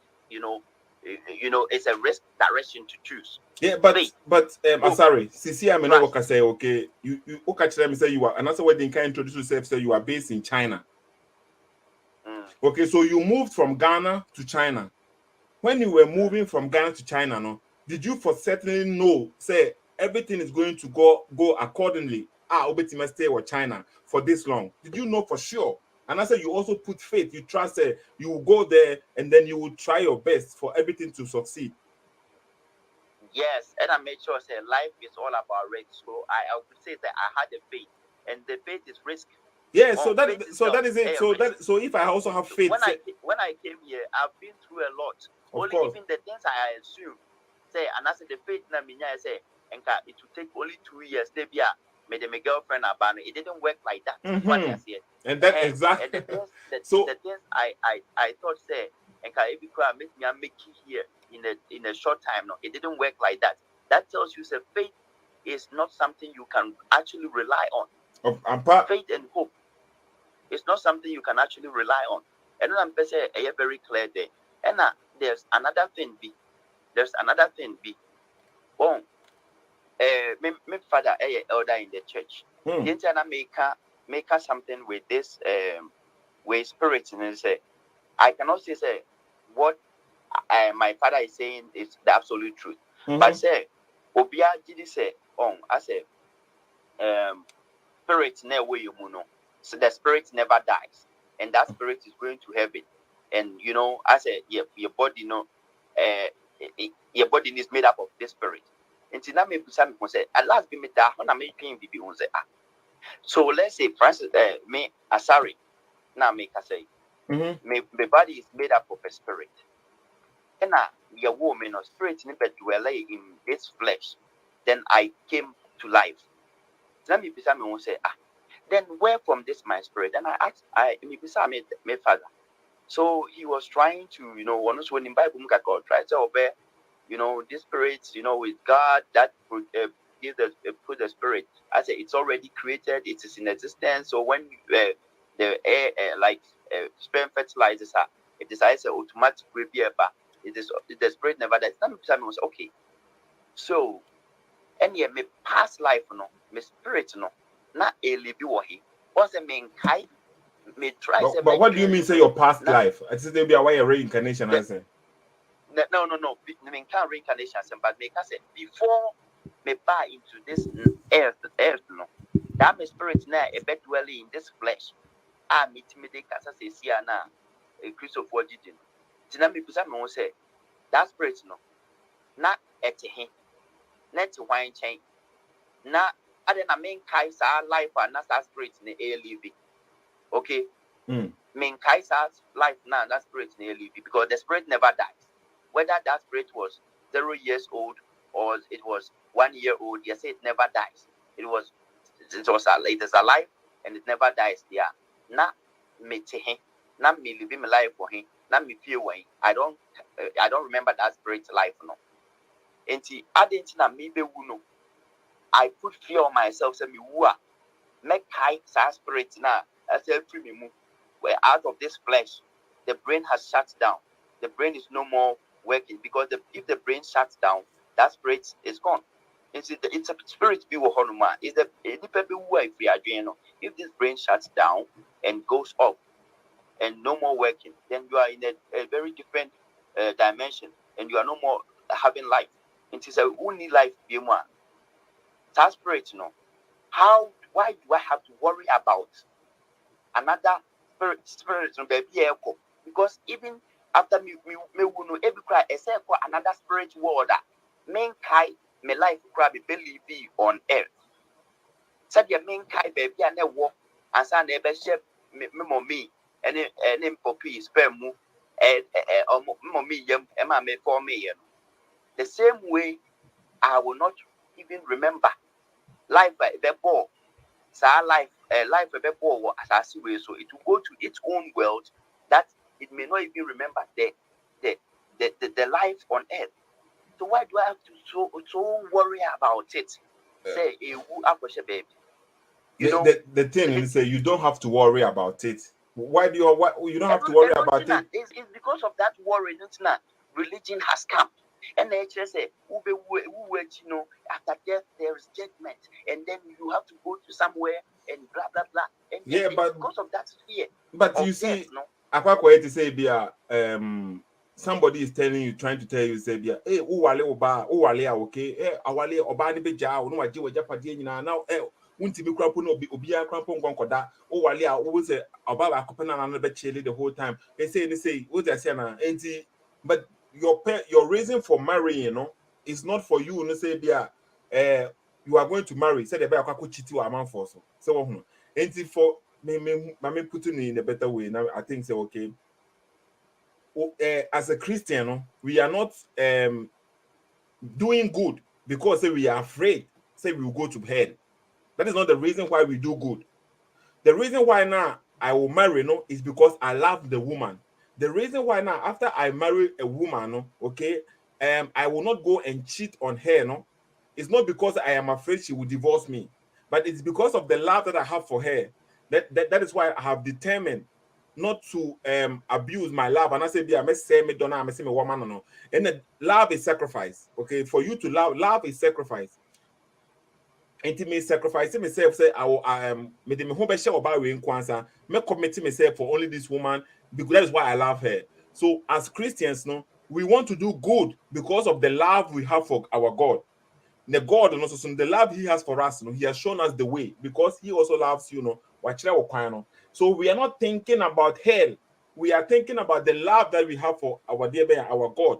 it's a risk direction to choose. Yeah, but Faith, Asare, see, I'm not trust. what say. Okay, you catch them say you are, and that's why they can introduce yourself. Say you are based in China. Okay, so you moved from Ghana to China. When you were moving from Ghana to China, no, did you for certainly know, say everything is going to go accordingly? Obeti must stay with China for this long. Did you know for sure? And I said you also put faith, you trust, you will go there and then you will try your best for everything to succeed. Yes, and I made sure say life is all about risk. So I would say that I had a faith, and the faith is risk. Yeah, so that faith is it. So if I also have faith, when I came here, I've been through a lot. Of Only course. even the things I assume, say, and I said the faith na minya say, and it will take only 2 years. Maybe made my girlfriend abandon. It didn't work like that. And that exactly. And the things so the things I thought say, and if you could make me make it here in a short time, no, it didn't work like that. That tells you that faith is not something you can actually rely on. Faith and hope is not something you can actually rely on. And I'm very clear there. And there's another thing be. Oh, my father elder in the church. The internet make something with this with spirit and say I cannot say what my father is saying is the absolute truth. But say Obia did say I say spirit never you know. So the spirit never dies, and that spirit is going to heaven. And I said, your body, your body is made up of this spirit. And now maybe some people say, at last be made that when I'm making baby on say So let's say, Francis, me Asare, now make I say, my body is made up of a spirit. And your woman or spirit in this flesh. Then I came to life. Let me be some will say, then where from this my spirit? And I asked, my father. So he was trying to, once when in Bible God try to obey, this spirit, with God that would give put the spirit. I say it's already created, it is in existence. So when the air sperm fertilizes her, it is automatic repair, it is the spirit never dies. Some was okay. So and yet my past life my spirit not a live he. Once a main kai me try but what do you mean say your past life? I said there be a way reincarnation answer. No. Me can't reincarnation, but me can say before me buy into this earth no. That my spirit now a bit dwelling in this flesh. Me de kasa say see na a Christopher Jidin. Tina me pisa me say that spirit no na etehe net wine chain na ade na main kai sa life and na spirit in the air living. Okay. Main kai sa life now that spirit in the air living because the spirit never dies. Whether that spirit was 0 years old or it was 1 year old, you say it never dies. It is alive and it never dies. Yeah. Na me tehe, na me living my life for him, na me feel way. I don't remember that spirit's life no. Enti adenti na me be no. I put fear on myself. Say me wua, make high spirit now. I say free me move. We're out of this flesh. The brain has shut down. The brain is no more working because if the brain shuts down, that spirit is gone. It's a spirit be honuma. Is the if this brain shuts down and goes off and no more working, then you are in a very different dimension and you are no more having life. It is a only life be more. That spirit, why do I have to worry about another spirit no baby echo? Because even after me every cry except for another spirit world main kai my life cry be believe on earth. Said your main kai baby and walk and san ebe share me mommy and poppy sperm mu mommy yam ema me for me. The same way I will not even remember life by the ball. So life a bit more as I see so it will go to its own world that it may not even remember the life on earth. So why do I have to so worry about it? Say a baby. The thing is say you don't have to worry about it. Why do you don't have to worry about it? It's because of that worry. Religion has come. And they just say, after death there is judgment, and then you have to go to somewhere and blah blah blah. And but because of that fear. But you see, to say, somebody is trying to tell you, say, hey, okay, hey, awale oba ni beja, no waje waja padie nyina now, unti bi krapo no obi krapo nkonkoda, wale a wo say oba ba kopena na no be chele the whole time. They say, what they say na, but your reason for marrying, is not for you, no say you are going to marry, say the be akwa chiti wa man for so. So, for me putting it in a better way. Now I think say okay. As a Christian, we are not doing good because say we are afraid, say we will go to hell. That is not the reason why we do good. The reason why now I will marry is because I love the woman. The reason why now after I marry a woman, okay, I will not go and cheat on her. It's not because I am afraid she will divorce me, but it's because of the love that I have for her. That is why I have determined not to abuse my love. And I say, I must say me don't I say me woman no. And the love is sacrifice. Okay, for you to love is sacrifice. Intimate sacrifice myself, say I will me the home share about we kwanza me commit myself for only this woman because that is why I love her. So as Christians, we want to do good because of the love we have for our God. The God and also the love he has for us, he has shown us the way because he also loves you, so we are not thinking about hell, we are thinking about the love that we have for our dear our God.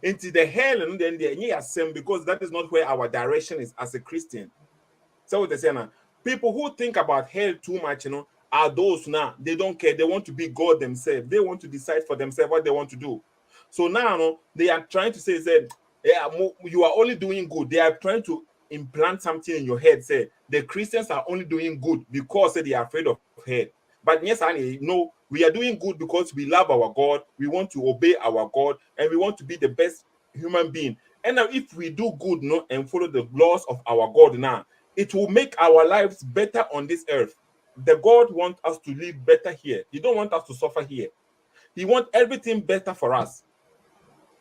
Into the hell and then the because that is not where our direction is as a Christian. So what they say now, people who think about hell too much, are those now they don't care. They want to be God themselves. They want to decide for themselves what they want to do. So now, they are trying to say, yeah, you are only doing good. They are trying to implant something in your head. Say the Christians are only doing good because they are afraid of hell. But yes, I know we are doing good because we love our God. We want to obey our God, and we want to be the best human being. And now, if we do good, and follow the laws of our God now, it will make our lives better on this earth. The God wants us to live better here. He don't want us to suffer here. He wants everything better for us.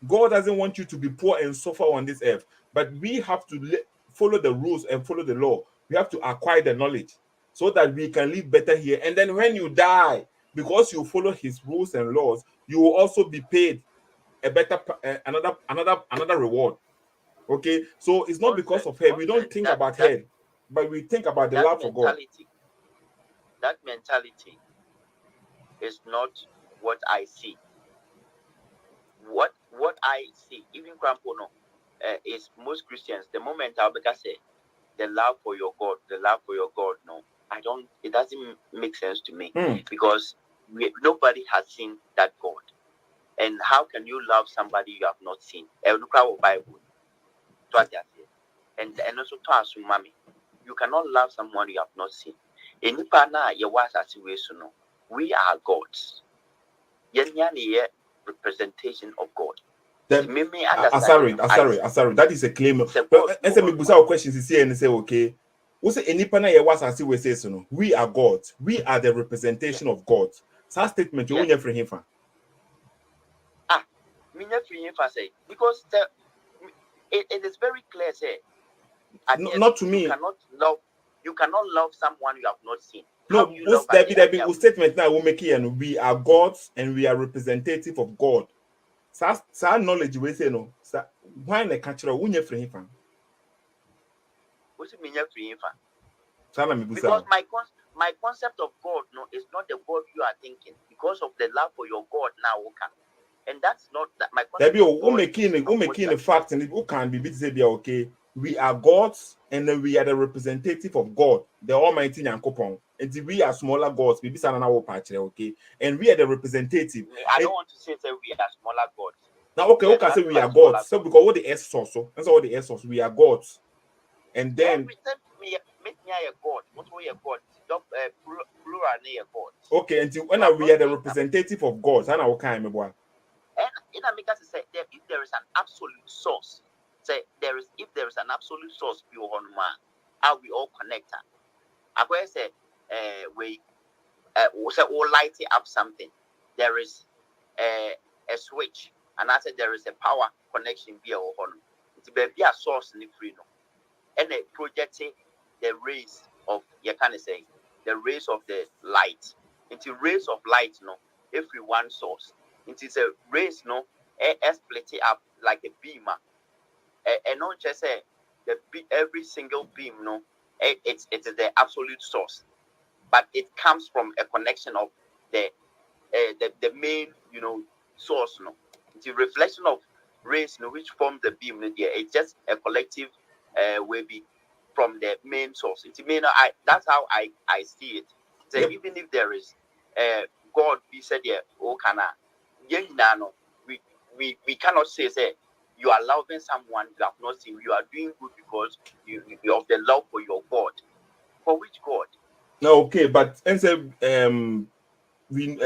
God doesn't want you to be poor and suffer on this earth. But we have to follow the rules and follow the law. We have to acquire the knowledge so that we can live better here. And then when you die, because you follow his rules and laws, you will also be paid a better another reward. Okay, so it's not because of hell. We don't think about hell, but we think about the love for God. That mentality is not what I see. What I see, even Grandpono, is most Christians. The moment Albeka say the love for your God, no, it doesn't make sense to me because nobody has seen that God. And how can you love somebody you have not seen? Bible. And also to us, mommy, you cannot love someone you have not seen. We are gods. Representation of God. Asare, that is a claim. Answer me busa questions is here and say okay. We say any pana ye was as we say so. We are gods. We are the representation of God. So statement you won't free him for. Because it is very clear, say. Not to me. You cannot love someone you have not seen. No, that statement now will make it, and we are gods and we are representative of God. So knowledge we say no. So why the culture won't free him for? What's it mean free him for? Because my concept of God is not the God you are thinking because of the love for your God now. And that's not that my concept. Making the fact and who can be say okay. We are gods and we are the representative of God, the Almighty Nyankopon. And we are smaller gods, maybe okay. And we are the representative. I don't want to say that we are smaller gods. Now, okay, say we are gods. So because what the S source, that's all the S source. We are gods. And then make me a god. What we a god? Plural a god. Okay, until when we are the representative of God, and our kind of one. And in America, say if there is an absolute source, say if there is an absolute source, are we all connected? I say light up something. There is a switch, and I said there is a power connection via on. It's be a source in the free no, and a projecting the rays of you can say the rays of the light into rays of light no every one source. It is a rays no split it up like a beamer, and not just say every single beam no it's the absolute source, but it comes from a connection of the main source no. The reflection of rays no which form the beam no there it's just a collective will be from the main source. It may not, that's how I see it. So Yep. even if there is God be said yeah oh kana no we cannot say you are loving someone you have not seen, you are doing good because you of the love for your God. For which God? No, okay, but and say we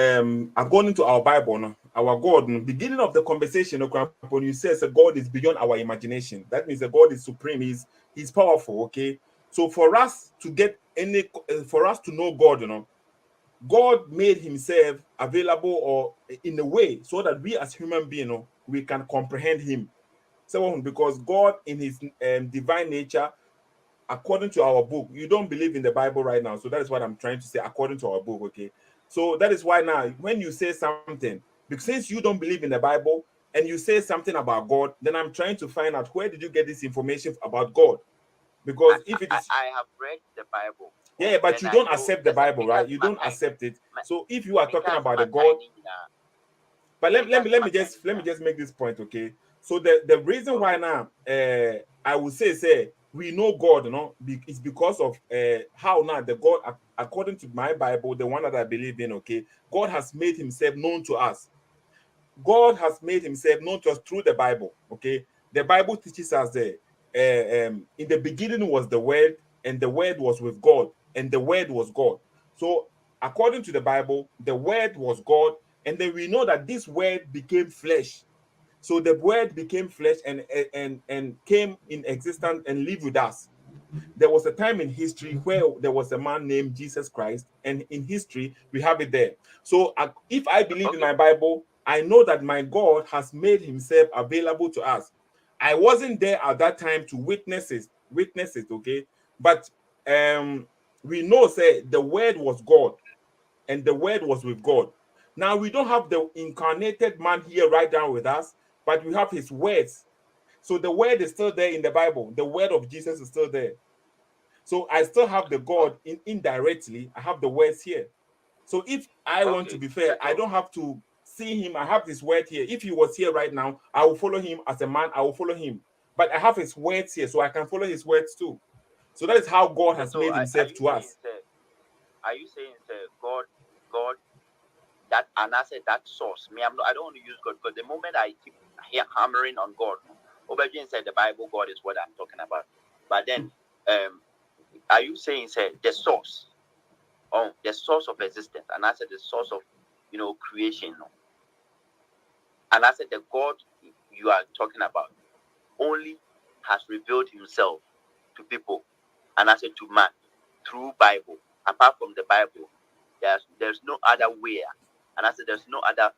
according to our Bible, no, our God, no, beginning of the conversation, no, when you say God is beyond our imagination, that means that God is supreme, he's powerful. Okay, so for us to get any for us to know God, God made himself available or in a way so that we as human beings, we can comprehend him. So because God in his divine nature, according to our book, you don't believe in the Bible right now, so that is what I'm trying to say. According to our book, okay, so that is why now when you say something, because since you don't believe in the Bible and you say something about God, then I'm trying to find out where did you get this information about God. Because if it is, I have read the Bible. yeah, but Then you I don't know accept the there's a Bible, right? because You don't mankind accept it. So if you are talking because about the God, mankind but because mankind let me just make this point, okay? So the reason why okay. now I would say we know God, is because of how now the God according to my Bible, the one that I believe in, okay, God has made himself known to us. God has made himself known to us through the Bible. Okay, the Bible teaches us that in the beginning was the Word, and the Word was with God, and the Word was God. So, according to the Bible, the Word was God, and then we know that this Word became flesh. So the Word became flesh and came in existence and lived with us. There was a time in history where there was a man named Jesus Christ, and in history we have it there. So if I believe in Okay. my Bible, I know that my God has made himself available to us. I wasn't there at that time to witness it, okay? But we know say the word was God and the word was with God. Now we don't have the incarnated man here right down with us, but we have his words. So the word is still there in the Bible. The word of Jesus is still there. So I still have the God indirectly. I have the words here. So if I want to Okay. be fair, I So don't have to see him. I have his word here. If he was here right now, I will follow him as a man. I will follow him. But I have his words here, so I can follow his words too. So that is how God has so made are himself you to saying us. are you saying God that and I said that source. Me, I don't want to use God because the moment I keep hammering on God, Obadiah said the Bible, God is what I'm talking about. But then, are you saying say the source, the source of existence, and I said the source of creation, no? And I said the God you are talking about only has revealed Himself to people, and I said to man through Bible. Apart from the Bible, there's no other way, and I said there's no other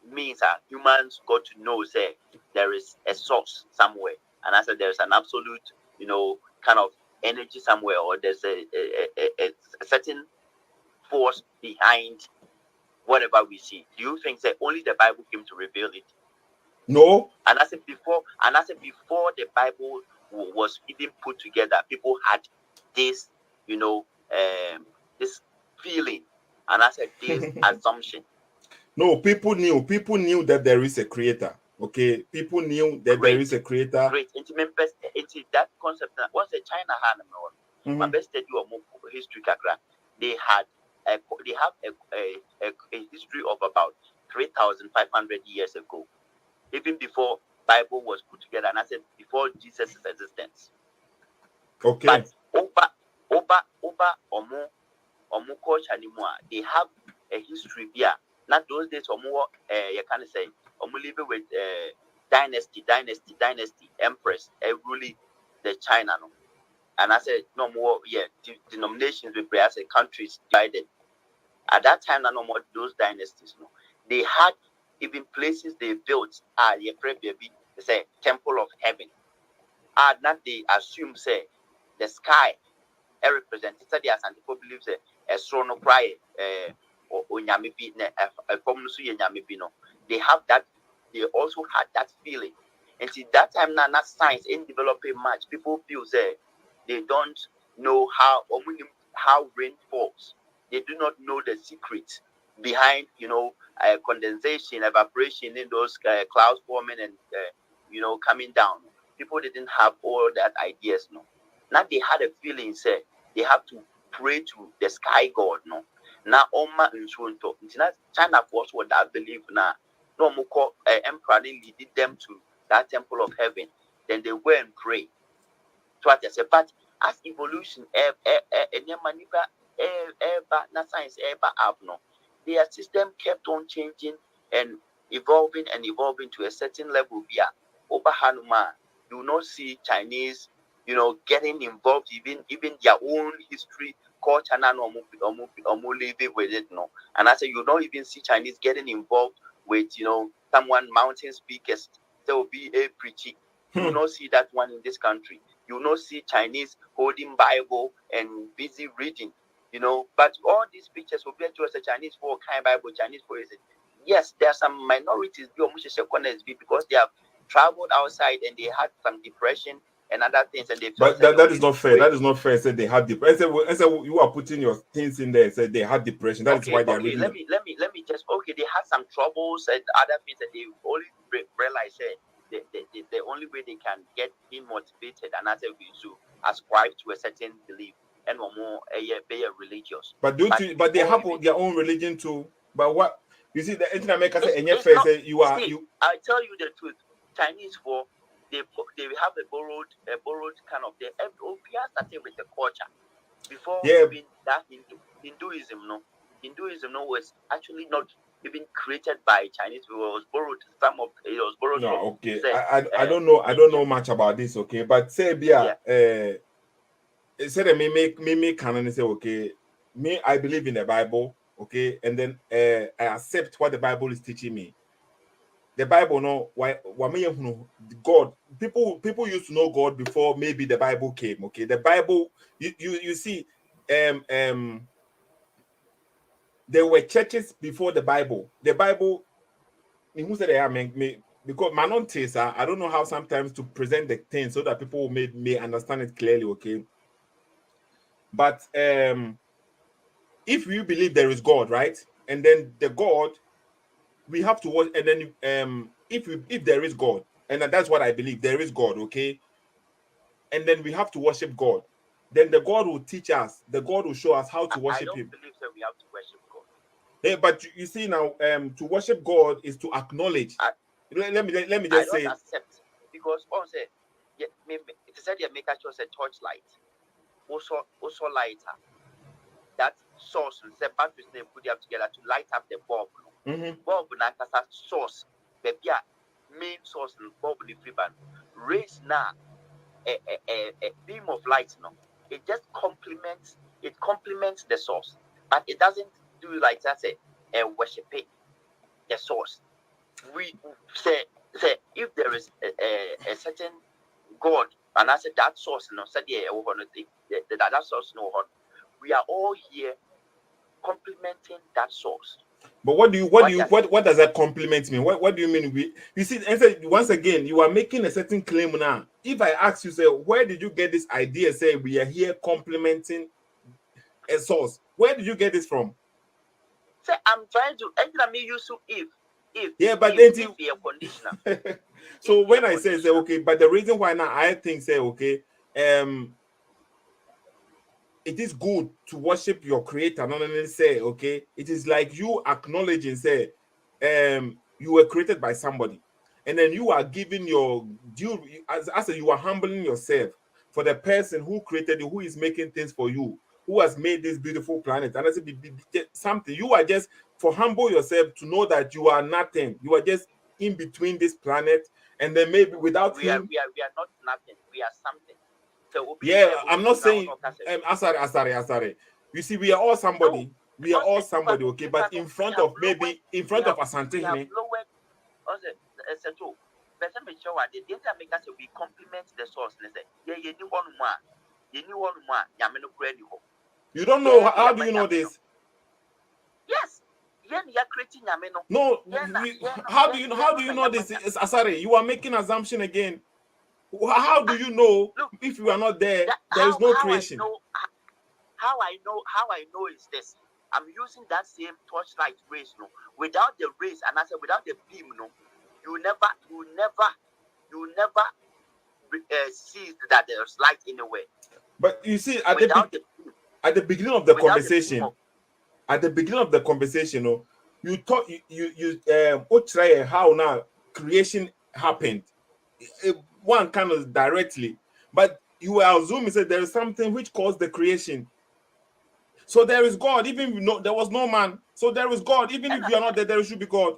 means that humans got to know say there is a source somewhere, and I said there's an absolute kind of energy somewhere, or there's a certain force behind whatever we see. Do you think that only the Bible came to reveal it? No, And I said before the Bible was even put together, people had this this feeling, and I said this assumption. no, people knew that there is a creator. Okay, people knew that there Great, is a creator. great. Into that concept. What's the China hand? My Mhm. best study of history, kakra. They had they have a history of about 3,500 years ago, even before Bible was put together, and I said before Jesus' existence. Okay. But over omu culture anymore, they have a history here. Not those days omu you can say omu living with dynasty, empress, really the China no. And I said no more, yeah, denominations with as a countries divided. At that time, no more those dynasties, no, they had even places they built. They say temple of heaven. Not they assume say the sky represented. So there some people believe say a soro no cry or nyame bi na from no so ye nyame bi no. They have that. They also had that feeling. And see that time now, not science in developing much. People feel say they don't know how rain falls. They do not know the secret behind condensation, evaporation in those clouds forming and coming down. People didn't have all that ideas. No, now they had a feeling say they have to pray to the sky god. No, now Oma and Swunto. China was what that believe now. No more emperor leading them to that temple of heaven. Then they go and pray. So I say, but as evolution not science ever have no, their system kept on changing and evolving to a certain level via over Hanuma. You will not see Chinese, getting involved even their own history, culture, and living with it, no. And I say you don't even see Chinese getting involved with someone mountain speakers. There will be a preaching. You will not see that one in this country. You will not see Chinese holding Bible and busy reading, But all these pictures will be to us a Chinese for kind Bible, Chinese for it. Yes, there are some minorities because they have traveled outside and they had some depression and other things, and they felt but that is not fair. That is not fair. Said they had depression. I said you are putting your things in there. Said they had depression. That is why they are reading. Let me just they had some troubles and other things that they only realize the only way they can get demotivated and as to ascribe to a certain belief and more be religious. But but they have their own religion too. But what you see, the internet maker say, I tell you the truth. Chinese they have a borrowed kind of they started with the culture before even that Hinduism was actually not even created by Chinese. It was borrowed. It was borrowed. No, okay. I don't know. I don't know much about this. Okay, but say said me make canon say okay. Me, I believe in the Bible. Okay, and then I accept what the Bible is teaching me. The Bible, no, why God. People used to know God before maybe the Bible came. Okay, the Bible. You see, there were churches before the Bible. The Bible. Who said they are me because Manon Tesa, I don't know how sometimes to present the thing so that people may understand it clearly, okay? But if you believe there is God, right? And then the God, we have to watch, and then if there is God, and that's what I believe, there is God, okay? And then we have to worship God. Then the God will teach us, the God will show us how to worship Him. I don't believe that we have to worship God. Hey, but you see now, to worship God is to acknowledge. Let me just say. I don't accept because also, it said you make a torchlight, also lighter. That source and say batteries they put them together to light up the bulb. Bulb na kasa source, baby main source and bulb the free band. Raise now a beam of light. No, it just complements the source, but it doesn't do like that. Say worship the source. We say if there is a certain God, and I said that source, no, said that source, no, we are all here complementing that source. But what does that compliment mean? What do you mean? You see, once again, you are making a certain claim now. If I ask you, say, where did you get this idea? Say we are here complementing a source. Where did you get this from? Say I'm trying to use if but if be a conditioner. So when I say okay, but the reason why now I think say okay, it is good to worship your creator, not only say okay, it is like you acknowledging say you were created by somebody, and then you are giving your due as you are humbling yourself for the person who created you, who is making things for you, who has made this beautiful planet. And I said something you are just for humble yourself to know that you are nothing, you are just in between this planet, and then maybe without we are not nothing, we are something. So I'm not saying Asare. You see, we are all somebody. We are all somebody, okay? But in front of maybe in front of Asante Hene. We compliment the source. You don't know how do you know this? Yes. No, how do you know this? It's Asare, you are making assumption again. How do you know if you are not there? There is no creation. How I know is this. I'm using that same torchlight rays, no. Without the rays, and I said without the beam, no, you never see that there's light anywhere. But you see, at the beginning of the conversation, no, you thought you try how now creation happened. One kind of directly, but you were assuming that there is something which caused the creation. So there is God, even if there was no man. So there is God, even if you are not there, there should be God.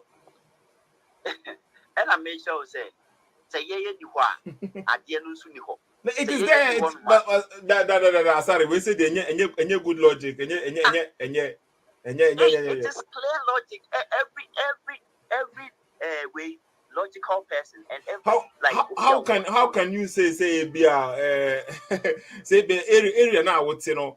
And I make sure say yeah, it is there. Sorry, we say any good logic, any. It is clear logic. Every way logical person and every how can you say be a say be area now what you know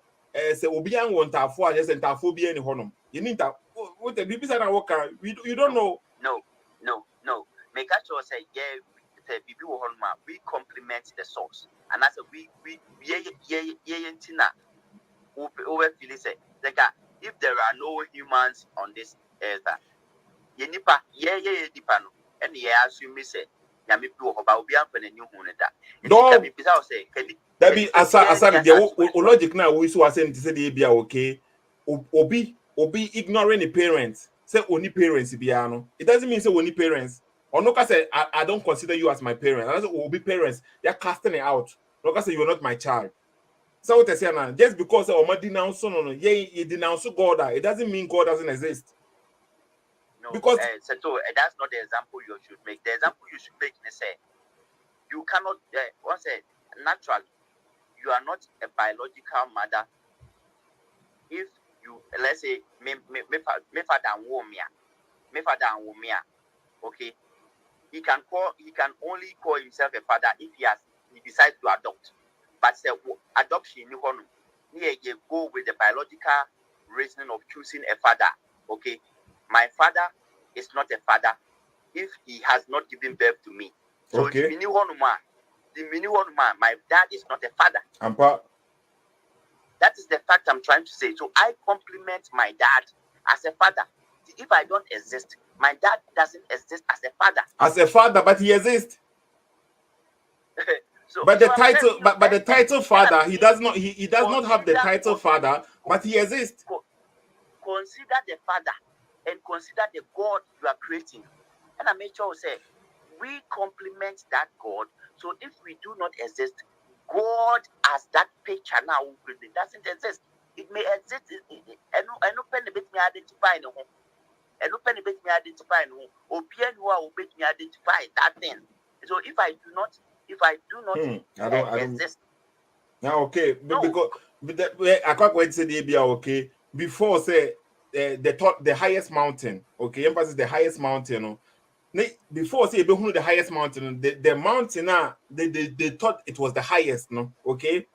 say obi an want afo a say ntafo bi any honom you need that what the bibi say na work you don't know. No make sure say yeah the bibi wo honom we complement the source and as we ntina over feel say like if there are no humans on this earth ye nipa nipa no and ye assume me say nyame bi wo ba obi amfa n'ani hu ne da nti ka bisa o say that be aside the logic now we so say the be okay obi ignoring the parents say only parents bia no it doesn't mean say only parents or no say I don't consider you as my parent and that's obi parents they're casting it out no say you're not my child. So what I say now just because Oma denounce no you denounce God it doesn't mean God doesn't exist. No, because Sethoo, that's not the example you should make. The example you should make is say you cannot once naturally you are not a biological mother if you let's say me father and woman, okay, he can only call himself a father if he decides to adopt. But adoption you go with the biological reasoning of choosing a father. Okay, my father is not a father if he has not given birth to me. So okay. My dad is not a father. That is the fact I'm trying to say. So I compliment my dad as a father. If I don't exist, my dad doesn't exist as a father. As a father, but he exists. But the title father, he does not have the title father, but he exists. Consider the father and consider the God you are creating. And I make sure say we complement that God. So if we do not exist, God as that picture now it doesn't exist. It may exist and open the bit me identify no. And open the bit me identify no. Open who will bit me identify that thing. So if I do not exist. Now okay, no. Because I can't wait to say the okay. Before say the highest mountain, okay, emphasis the highest mountain. No? Before say the highest mountain, the mountain they thought it was the highest, no, okay.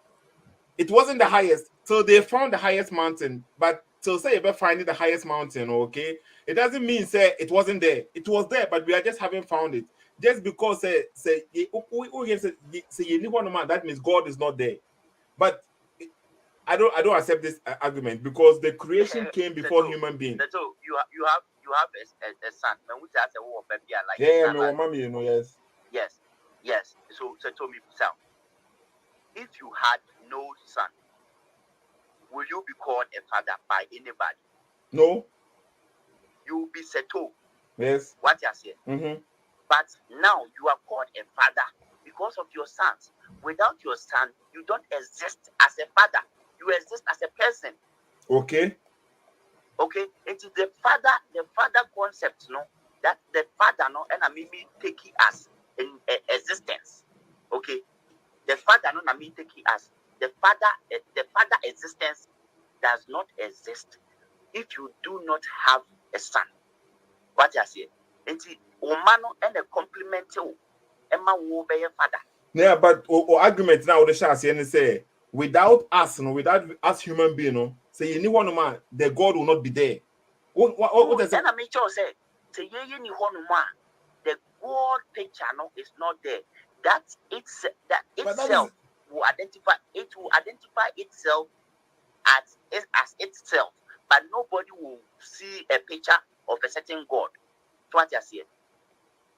It wasn't the highest, so they found the highest mountain. But to say about finding the highest mountain, okay, it doesn't mean say it wasn't there. It was there, but we are just haven't found it. Just because say that means God is not there. But I don't accept this argument because the creation came before human being. So you have a son. Yeah, my mommy, you know, yes. Yes. So tell me, if you had no son, will you be called a father by anybody? No. You will be Sethoo. Yes. What you say? Mm-hmm. But now you are called a father because of your sons. Without your son, you don't exist as a father. You exist as a person. Okay. It is the father concept, no? That the father, no, and I mean me taking us in existence. Okay. The father, no, I mean taking us. The father existence does not exist if you do not have a son, what you say? And Omano and a compliment to Emma will be your father. Yeah, but argument now the shas and say without us, without us human being, say anyone man, the God will not be there. What does it? And I make sure say the God picture is not there. That itself will identify itself as itself, but nobody will see a picture of a certain God. So what you see?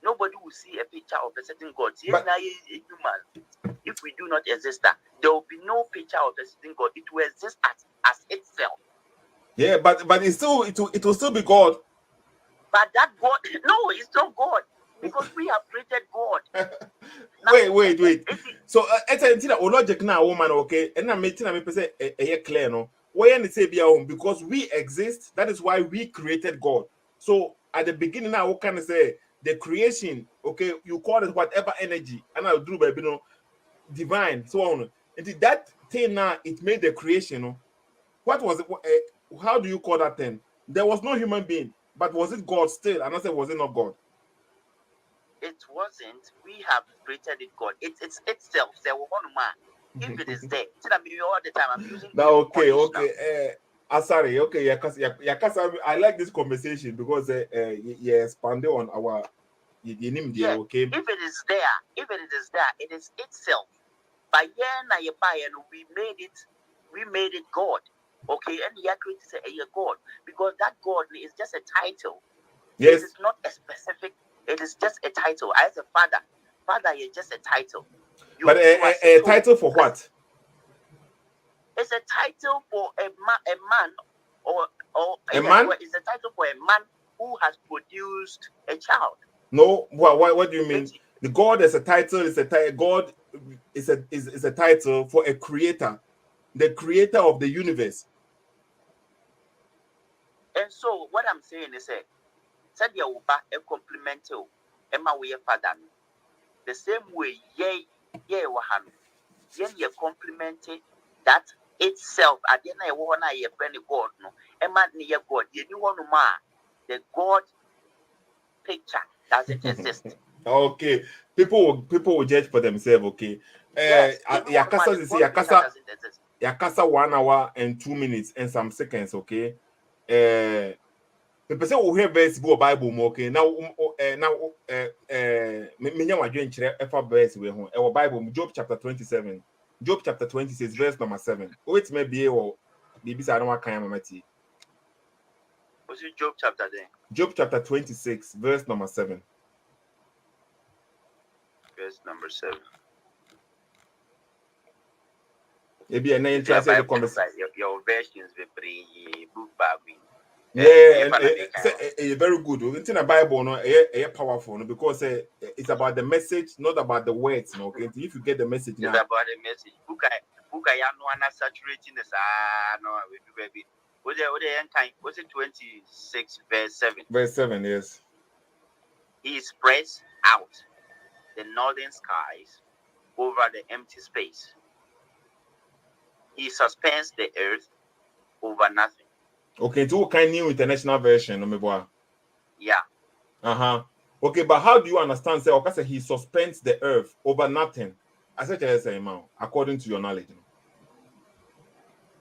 Nobody will see a picture of a certain God. But, if we do not exist, there will be no picture of a certain God. It will exist as itself. Yeah, but it will still be God. But that God, no, it's not God, because we have created God. Wait. So it's a logic now, woman, okay? And I'm making a person clear, no? Why and say be home? Because we exist, that is why we created God. So at the beginning now, what can I say? The creation, okay, you call it whatever energy, and I'll do by divine, so on. And that thing now, it made the creation. No? What was it? How do you call that thing? There was no human being, but was it God still? And I said, was it not God? It wasn't. We have created it God. It's itself. There was one man. If it is there, all the time I'm using. Now, okay. Asare, okay, Yakasa, I like this conversation because you expanded on our okay. If it is there, it is itself. By we made it God. Okay, and the created a God, because that God is just a title. Yes. It is not a specific, it is just a title. As a father is just a title. But a title for what? It's a title for a man or a man? It's a title for a man who has produced a child. No, what do you mean? The God is a title, is a title. God is a title for a creator, the creator of the universe. And so what I'm saying is said you will back a compliment to Emma we father. The same way, you complimented that itself. At the end, I want to friend God. No, Emma near God. You want to the God picture doesn't exist. Okay, people will judge for themselves. Okay, yes, Yakasa 1 hour and 2 minutes and some seconds. Okay, the person who hear verse go Bible more. Okay, now verse we home. Bible Job chapter 27. Job chapter 26 verse number 7. Wait, maybe or maybe I don't want to what's your Job chapter there? Job chapter 26 verse number 7. Verse number 7. Maybe a name translate the conversation. Your versions be pretty book baby. Yeah, very good. It's in the Bible, no, powerful, no, because it's about the message, not about the words. No, okay. If you get the message, it's about the message. Book I no one saturating this. No, baby. Was it 26 verse 7? Verse 7, yes. He spreads out the northern skies over the empty space. He suspends the earth over nothing. Okay, to kind new international version, no me boy. Yeah. Okay, but how do you understand? Say, okay, he suspends the earth over nothing. I said, according to your knowledge.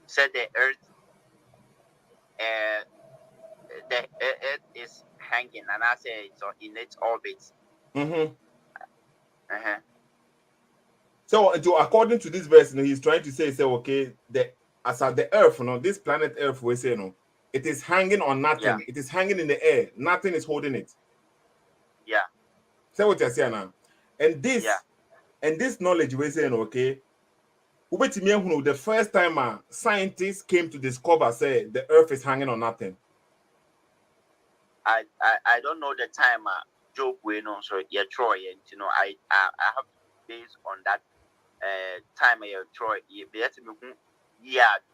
Said the earth, the earth is hanging, and I say it's in its orbit. So, according to this verse, he's trying to say, okay, as at the earth, this planet Earth, we say, it is hanging on nothing. Yeah. It is hanging in the air. Nothing is holding it. Yeah. Say what you're saying now. And this knowledge, we say, okay, the first time scientists came to discover, say, the earth is hanging on nothing. I don't know the time Job went on, so yeah, Troy, and I have based on that time Troy,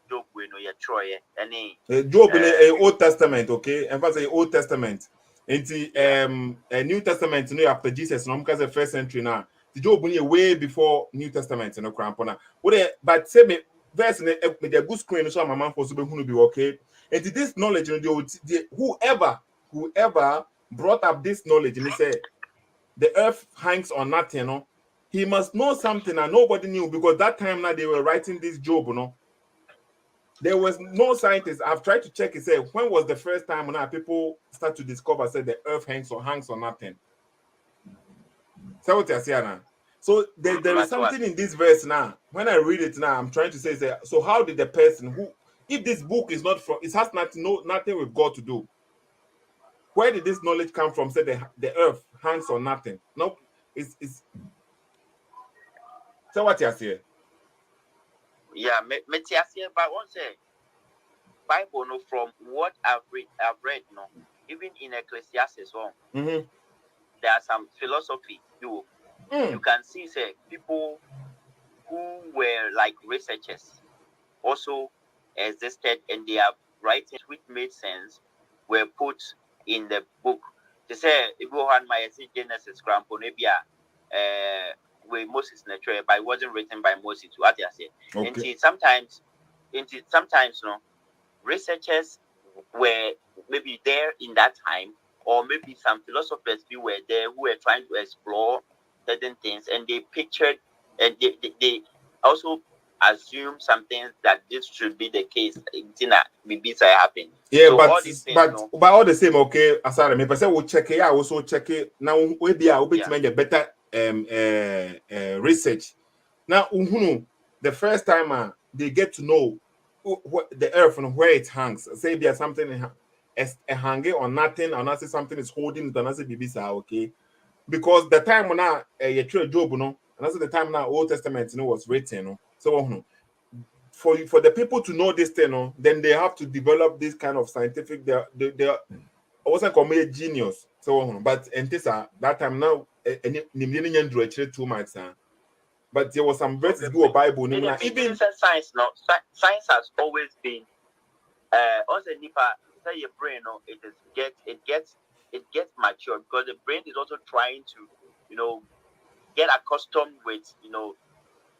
Job went on Troy, any Job in the Old Testament, okay, and that's the Old Testament. Into a New Testament, after Jesus, because the first century now. The Job way before New Testament, Crampona. But say me, verse with the good screen so my man for so be okay. And this knowledge, whoever brought up this knowledge and he said the earth hangs on nothing, you know, he must know something and nobody knew, because that time now they were writing this Job, you know. There was no scientist. I've tried to check. It said, when was the first time when people start to discover said the earth hangs on nothing? So what you say now? So there is something in this verse now. When I read it now, I'm trying to say, so how did the person who, if this book is not from, it has nothing with God to do. Where did this knowledge come from? Say the earth hangs on nothing. No, it's so what you say? Yeah, but one say Bible, no, from what I've read, no, even in Ecclesiastes, there are some philosophy you can see, say people who were like researchers also existed, and their writings which made sense were put in the book. They say if you had my Genesis crampo maybe with Moses nature, but it wasn't written by Moses. What I say. Okay. And sometimes no, researchers were maybe there in that time, or maybe some philosophers who were there who were trying to explore certain things, and they pictured and they also assume something that this should be the case. Maybe happen. Yeah, So all these things, but all the same, okay, Asare, me person will check it. I also check it now. We be a bit better research. Now, the first time they get to know the earth and where it hangs. Say there's something hanging or nothing, or not say something is holding it, or not say bibisa, okay. Because the time when you trade Job, and that's the time now Old Testament, was written, so for the people to know this thing, then they have to develop this kind of scientific. They I wasn't called a genius, so but and this that time now, too much, but there was some verses go Bible. Even science, no, science has always been also nipa say your brain, no, it gets mature, because the brain is also trying to get accustomed with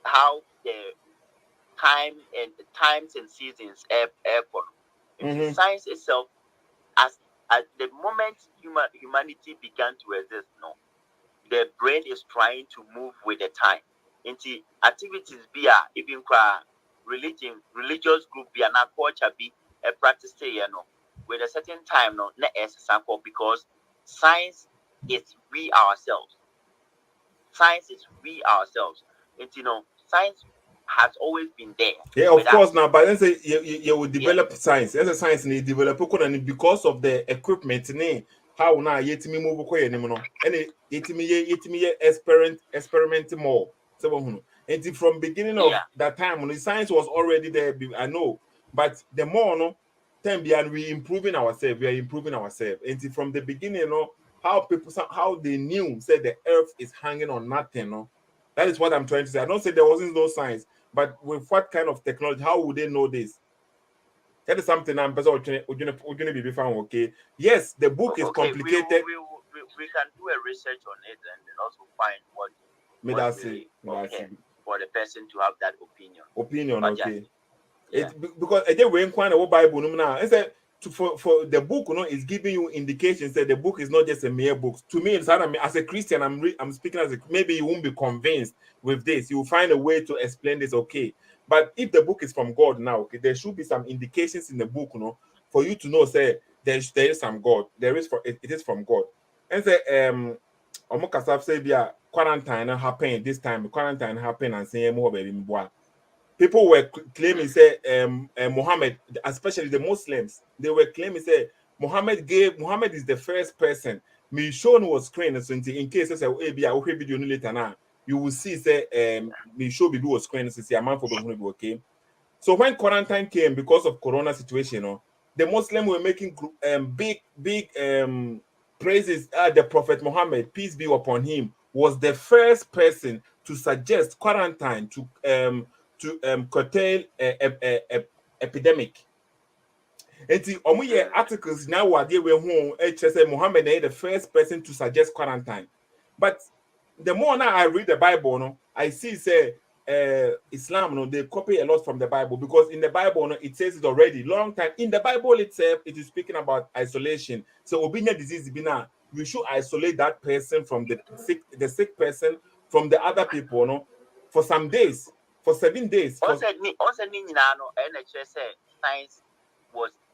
how the times and seasons science itself, as at the moment humanity began to exist, no, the brain is trying to move with the time. Into activities be even religious group be an culture be a practice with a certain time, no, not as sample, because science is we ourselves. Science is we ourselves. And science has always been there. Yeah, of course. Now, but then say you will develop science. As a science, need develop because of the equipment. How now yet me move anymore. And yet me experiment more. So and from beginning of that time when the science was already there, I know. But the more time beyond we improving ourselves, we are improving ourselves. And from the beginning, how they knew said the earth is hanging on nothing. That is what I'm trying to say. I don't say there wasn't no science, but with what kind of technology, how would they know this? That is something I'm going to be found. Okay. Yes, the book is complicated. We can do a research on it and then also find what really for the person to have that opinion. Okay. Yeah. Because again, we're inquiring about Bible now. I said for the book, is giving you indications that the book is not just a mere book. To me, it's as a Christian, I'm speaking as maybe you won't be convinced with this. You will find a way to explain this, okay. But if the book is from God now, okay, there should be some indications in the book, for you to know, say there is some God. It is from God. And say Omokasaf say quarantine happened this time. Quarantine happened and say more baby. People were claiming, say, Muhammad, especially the Muslims, they were claiming, say, Muhammad is the first person. Me show was screen, so in case I say, I will video later now. You will see, say, me show baby was screen, so see a man for okay. So when quarantine came because of Corona situation, the Muslims were making big praises. The Prophet Muhammad, peace be upon him, was the first person to suggest quarantine to curtail epidemic. And the articles now were there were home. Muhammad is the first person to suggest quarantine. But the more now I read the Bible, I see say Islam, no, they copy a lot from the Bible, because in the Bible, no, it says it already long time. In the Bible itself, it is speaking about isolation. So obedient disease bina, we should isolate that person from the sick person from the other people, no, for some days, for 7 days. For Also,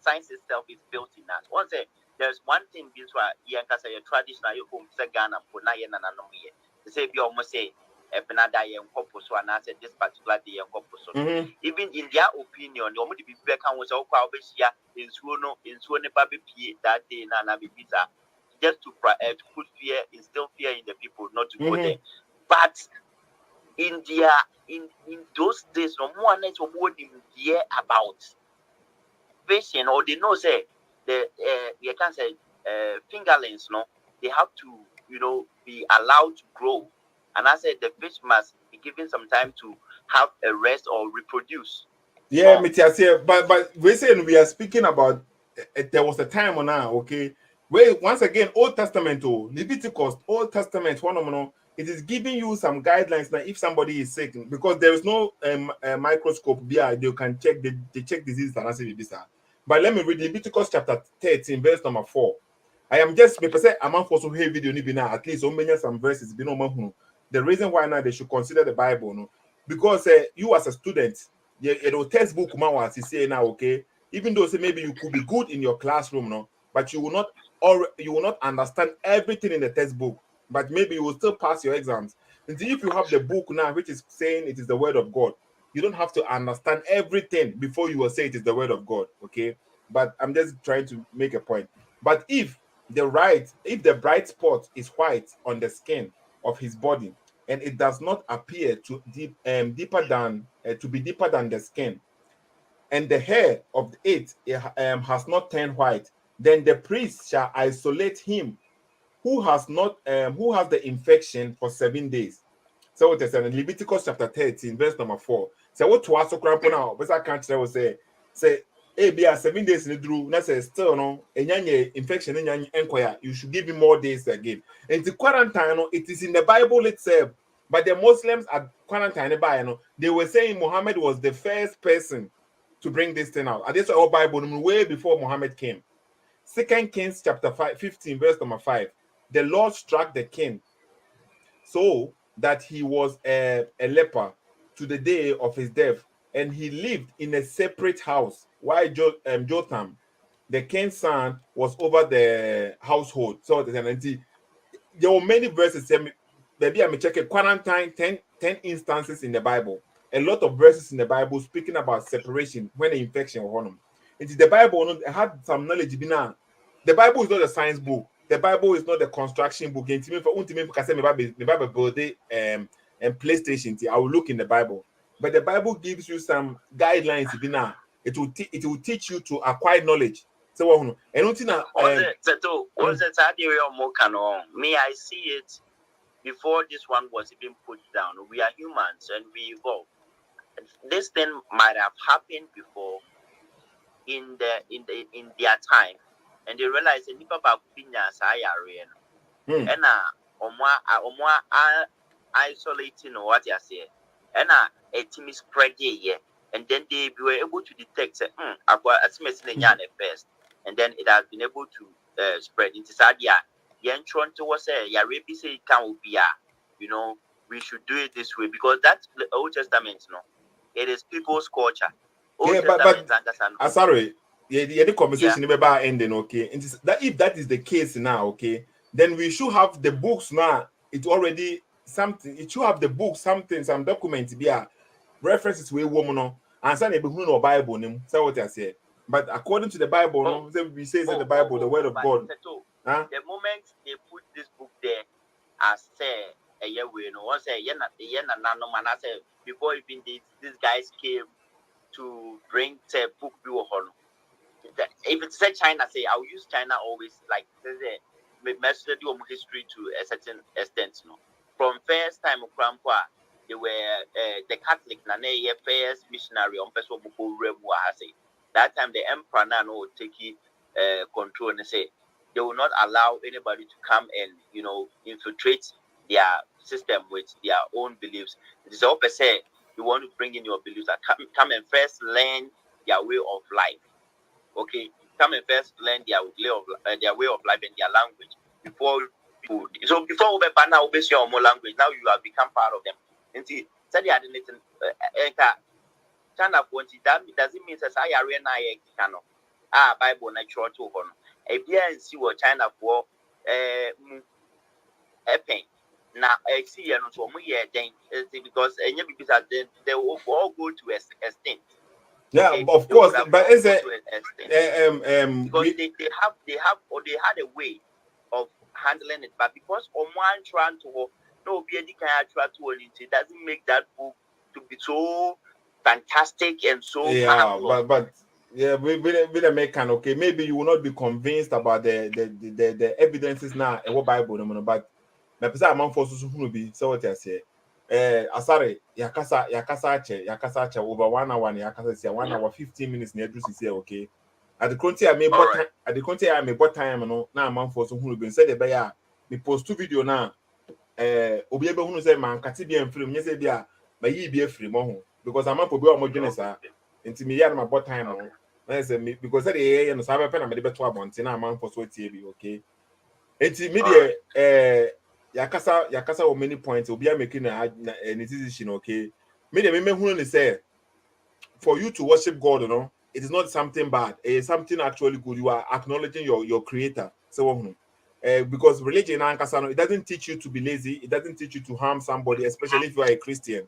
science itself is built in that. Once there's one thing this why your traditional your home say Ghana for na yen na no ye. They say be almost say Benada yen kopo so and I said this particular day yen kopo so. Even in their opinion, you only be back and was all here in Suono baby P that day na be visa just to put fear, instill fear in the people not to go there. But in those days, no one else would hear about fishing, or they know say the you can say fingerlings, no, they have to be allowed to grow, and I said the fish must be given some time to have a rest or reproduce. yeah, but we saying we are speaking about there was a time on now, okay. Wait, once again, Old Testament, Leviticus, Old Testament, it is giving you some guidelines that if somebody is sick, because there is no microscope there, they can check they check disease and answer this. But let me read Leviticus chapter 13, verse number 4. I am just I'm for some heavy video now, at least some verses. The reason why now they should consider the Bible, no, because you as a student, your textbook man was say now, okay, even though say maybe you could be good in your classroom, no, but you will not understand everything in the textbook, but maybe you will still pass your exams. And if you have the book now which is saying it is the word of God, you don't have to understand everything before you will say it is the word of God, okay. But I'm just trying to make a point. But if the bright spot is white on the skin of his body, and it does not appear to deeper than to be deeper than the skin, and the hair of it has not turned white, then the priest shall isolate him who has the infection for 7 days. So what is in Leviticus chapter 13, verse number 4. So what to ask now? But I can't say be 7 days in the drew, na say still no infection enquire, you should give him more days again. And the quarantine, no, it is in the Bible itself. But the Muslims at quarantine, they were saying Muhammad was the first person to bring this thing out. And this all Bible way before Muhammad came. 2 Kings chapter 15, verse number 5. The Lord struck the king so that he was a leper to the day of his death, and he lived in a separate house, while Jotham, the king's son, was over the household. So there were many verses. Maybe I'm checking quarantine 10 instances in the Bible. A lot of verses in the Bible speaking about separation when an infection was on. It is the Bible had some knowledge. The Bible is not a science book. The Bible is not a construction book. And PlayStation. I will look in the Bible, but the Bible gives you some guidelines. It will teach you to acquire knowledge. So, and me, I see it before this one was even put down. We are humans and we evolve. This thing might have happened before in their time, and they realize that nipa ba kubinya sayare no and isolating or what you say and a team is spread here, and then they were able to detect say first, and then it has been able to spread into Sadia. Yen Toronto was a Yarabi say it can be we should do it this way, because that's the Old Testament, it is people's culture. Yeah, but sorry, the conversation about ending, okay. And that if that is the case now, okay, then we should have the books now. It already something. It should have the book, something, some documents, be references we woman and some no Bible name. So what I say. But according to the Bible, we say that the Bible, the word of God. The moment they put this book there, as say a year we know, once a year man, I say before even these guys came to bring the book view on. If it's said China, say I'll use China always, like the message history to a certain extent. From first time of Grandpa, they were the Catholic Nane first missionary on Peso Buku Rebu. That time the emperor now would take control and say they will not allow anybody to come and infiltrate their system with their own beliefs. It is all per se you want to bring in your beliefs. Come and first learn their way of life. Okay, come and first learn their way of life and their language before you. So before we ban now, we your more language. Now you have become part of them. And see, say they are the China for that doesn't mean that I are na cano. Bible natural to honor. A beer and see what China for pen. Now I see and so because any because they will all go to extinct. Yeah, Okay, of they would course, have but all it's go a to extinct because they had a way of handling it, but because one trying to no be any kind of try to it doesn't make that book to be so fantastic and so marvelous. but yeah, we the make can okay. Maybe you will not be convinced about the evidences now in what Bible no, but na pesa among for so who be so what I say. Asare yakasa ache over 1 hour na yakasa say 1 hour 15 minutes na edu say okay. At the country I may bought time at the country I may bought time no na among for so who be said the ya me post 2 video na obi ebe hunu say man kati bi enfrim nye say bia ma yi bi efrim ho because among for be o mo dwene sa nti me ya na bought time no na say me because say the no sa be na me de beto abonte na among for so tie bi okay. Nti me de yakasa o many points obi a making a decision okay. Me de me hunu ni say for you to worship God, you know, it is not something bad. It is something actually good. You are acknowledging your creator. So because religion it doesn't teach you to be lazy, it doesn't teach you to harm somebody, especially if you are a Christian.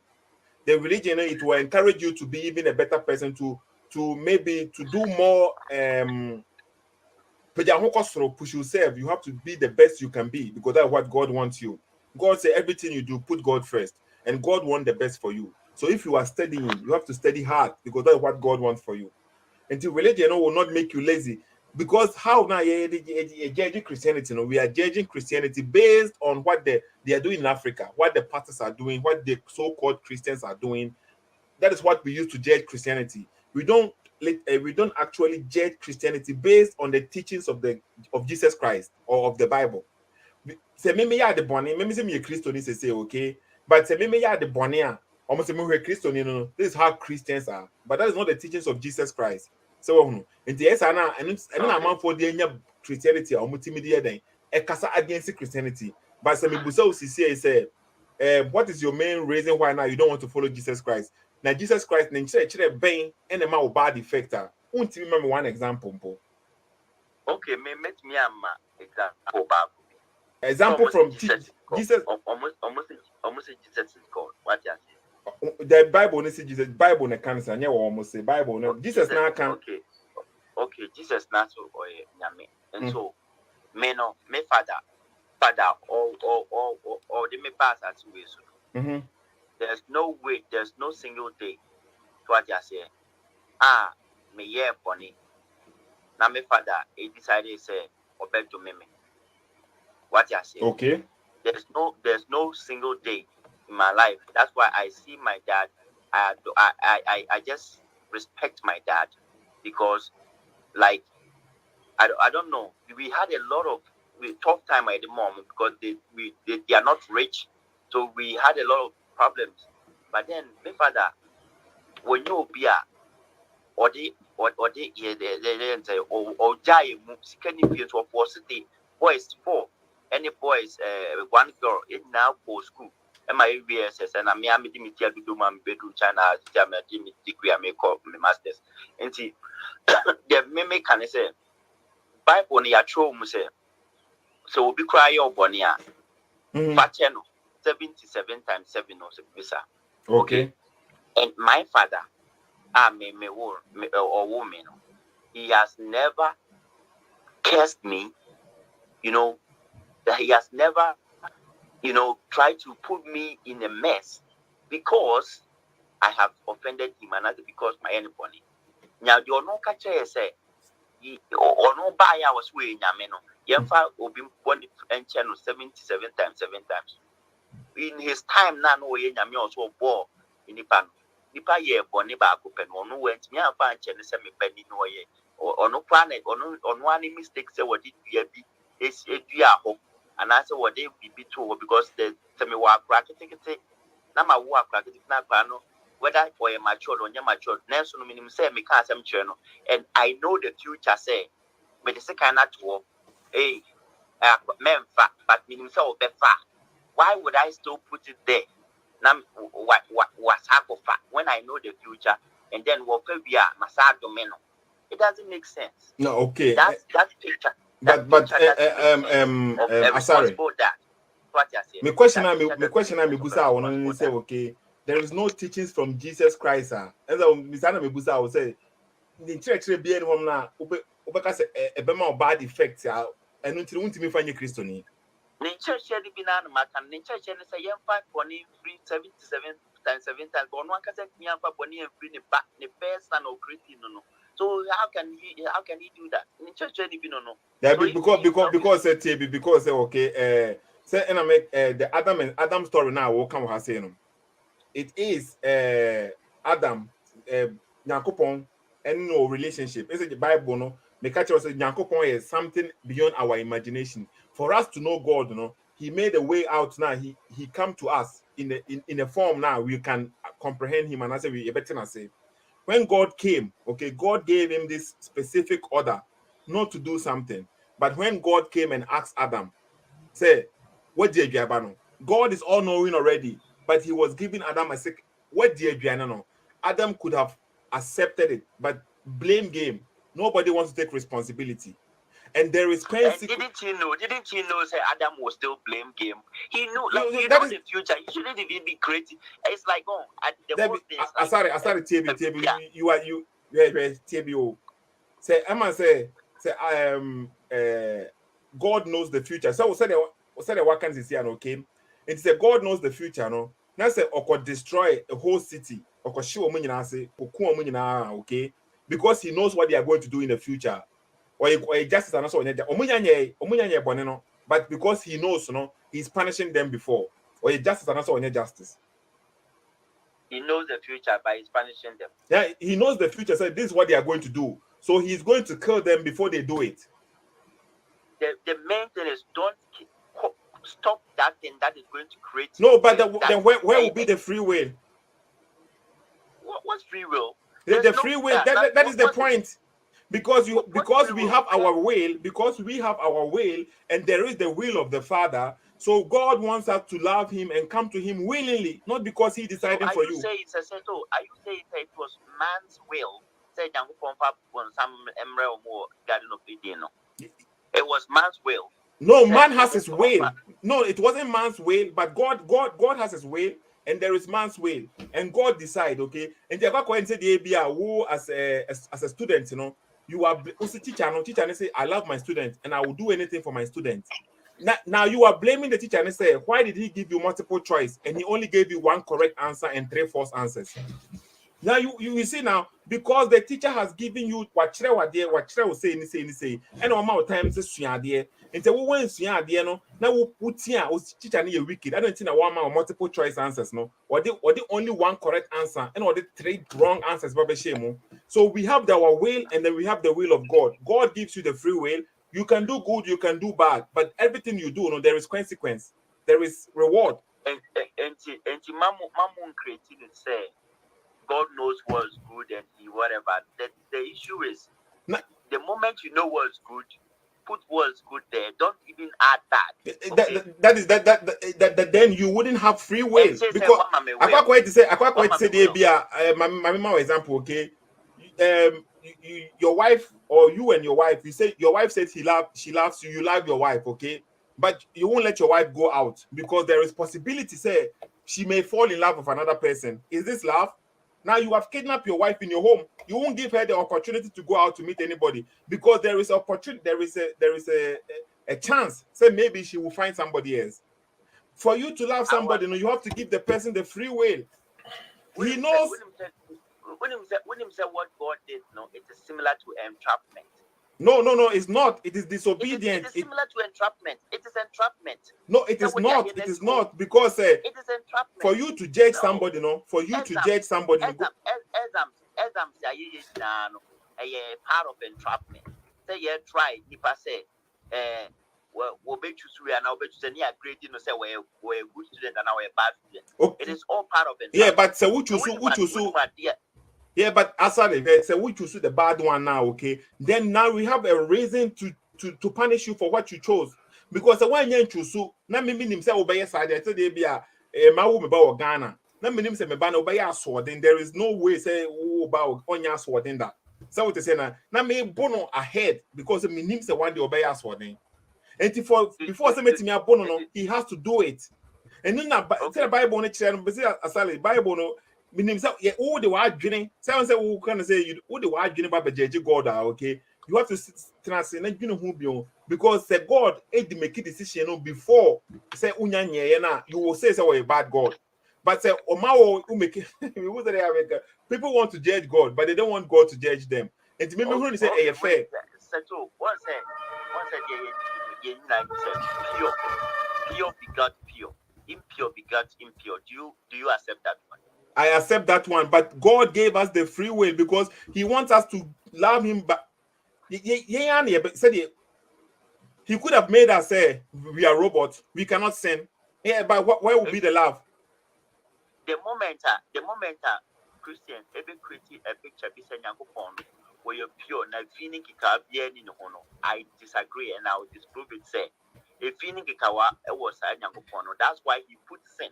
The religion it will encourage you to be even a better person, to maybe to do more push yourself. You have to be the best you can be because that's what God wants you. God said everything you do, put God first, and God wants the best for you. So if you are studying, you have to study hard because that's what God wants for you. Until religion will not make you lazy. Because how now judging Christianity, we are judging Christianity based on what they are doing in Africa, what the pastors are doing, what the so-called Christians are doing. That is what we use to judge Christianity. We don't actually judge Christianity based on the teachings of Jesus Christ or of the Bible. Say me ya the bonnie, me say me a Christian say okay, but say me ya the bonnie almost say me a Christian no. This is how Christians are, but that is not the teachings of Jesus Christ. So in the yes and na man for the Christianity or multimedia then e kasa against Christianity. But say me busa say what is your main reason why now you don't want to follow Jesus Christ? Now Jesus Christ na chere ben and ma bad effector. Won't you remember one example, Mpo? Okay, me met me ama example back. Example from Jesus. Almost Jesus is God. What you say? The Bible say Jesus. Bible ne can say. Almost say Bible. No, Jesus na can. Okay. Jesus na so nyame. And so me no me father or the me pass as we so. There's no way. There's no single day. What you say? Me yeah funny. Now me father he decided say obey to me. What you say? Okay. There's no single day in my life. That's why I see my dad. I just respect my dad because like I don't know. We had a lot of tough time at the moment because they are not rich, so we had a lot of problems. But then my father, when you be a or they say or jai second years of city boys 4 any boys 1 girl in now for school. My VSS and I'm media do my bedroom China degree I make up my masters. And see the mimic can say Bible on your true say so we'll be cry your bonia fat channel 77 times 7 or visa. Okay. And my father me or woman he has never cursed me, that he has never, tried to put me in a mess because I have offended him and not because my anybody. Now, you no catch say, or no buy I was way yameno, Yemfa will be born and channel 77 times 7 times. In his time, now, no way yammy also bore in the pan. Nipa ye boni ba open or no went me and find channel semi penny no ye or no planet or no on one mistake say what did we be is a hope and answer what they be true because the semi walk bracket na ma walk bracket na pano whether or a matured or mature, Nelson minimum say me can't channel, and I know the future say, but the second at war, hey, men fat, but minimum so be fat. Why would I still put it there? Now, what's half of fat when I know the future, and then what we are, Masad Domino? It doesn't make sense. No, okay. That picture. But Asare, That. What you say? my question me busa one say okay. There is no teachings from Jesus Christ. And so Misana me busa will say the church be any home na obeka say a bema bad effects ya and until untimi fanye Christo ni. Nature shed be na makan nature shed say yem 5.377 times 7 times but one can say yem 5.3 and free the first son of Christian no. So how can he do that? Nature shed be no. Yeah, So because TB because okay say and I make the Adam story now will come has saying it is Adam Yakupon and no relationship. Is it the Bible no? The catcher says Yakupon is something beyond our imagination. For us to know God, you know, He made a way out now. He come to us in a form now we can comprehend Him, and I say we better say when God came, okay, God gave him this specific order not to do something. But when God came and asked Adam, say, what did you do? God is all knowing already, but he was giving Adam a sick. What did you do? Adam could have accepted it, but blame game. Nobody wants to take responsibility. And there is didn't you know? Say Adam was still blame game. He knew, like he knows the future. He shouldn't even be creative. It's like, the whole thing. Asare, TB, you, TB. Say, Emma say, God knows the future. So say the what can see okay? It say God knows the future, no. Now say or could destroy a whole city, or could show say, okay, because he knows what they are going to do in the future. Or justice and also but because he knows, he's punishing them before. Or justice and also justice. He knows the future, but he's punishing them. Yeah, he knows the future. So this is what they are going to do. So he's going to kill them before they do it. The main thing is don't stop that thing that is going to create. No, but then where will be the free will? What's free will? The free will. That is the point. Because we have our will, and there is the will of the Father. So God wants us to love Him and come to Him willingly, not because He decided for you. Are you saying it was man's will? It was man's will. No, man has his will. No, it wasn't man's will, but God has his will, and there is man's will, and God decide. Okay, and the other say the ABA who as a student, you are also teacher. No teacher and say I love my student and I will do anything for my student. Now you are blaming the teacher and say why did he give you multiple choice and he only gave you one correct answer and 3 false answers. Now you see now because the teacher has given you what will say and amount of times there and so when there no now we put here teacher need wicked. I don't think that one man multiple choice answers no or the only one correct answer and or the 3 wrong answers. So we have our will and then we have the will of God. God gives you the free will. You can do good, you can do bad, but everything you do, there is consequence, there is reward. And Mamun created it say God knows what's good and he whatever. The issue is the moment you know what's good, put what's good there. Don't even add that. That then you wouldn't have free will because I quite say my example, okay. Your wife or you and your wife, you say your wife said she loves you, you love your wife, okay, but you won't let your wife go out because there is possibility say she may fall in love with another person. Is this love? Now you have kidnapped your wife in your home. You won't give her the opportunity to go out to meet anybody because there is opportunity. There is a chance. Say maybe she will find somebody else. For you to love somebody, you have to give the person the free will. He knows. When he said what God did, no, it is similar to entrapment. No, it's not. It is disobedient. It is similar to entrapment. It is entrapment. No, it is not. It is not because it is entrapment. For you to judge somebody, for you to judge somebody. As part of entrapment. Say try. If I say, we'll be choose and I'll be choose any grade, you know, say we're a good student and we're a bad student. Okay. It is all part of it. Yeah, but so which you yeah, but Asare, so we choose the bad one now, okay? Then now we have a reason to punish you for what you chose. Because the one you choose, na me mean himself obey side, I said they be a ma wo me ba Ghana. Na me nim say me ba na obey sword, then there is no way say wo ba onya sword in that. So what they say na me bono ahead because me nim say one day obey sword. And before say me abono no, he has to do it. And then the Bible no chere no, be say Asale Bible no meaning say yeah, all the word dreaming. Someone say we can say you all the word dreaming about judge God, okay? You have to translate na dream who be because say God the make a decision before say unya nye na you will say a bad God. But say omawo who make people want to judge God, but they don't want God to judge them. And to me who say eh fair. So one said pure begot pure, impure begot impure. Do you accept that one? I accept that one, but God gave us the free will because He wants us to love Him. But He could have made us say we are robots, we cannot sin. Yeah, but where will be the love? The moment Christians every create a picture be saying where you're pure now feeling in I disagree and I will disprove it. Say a feeling was that's why he put sin.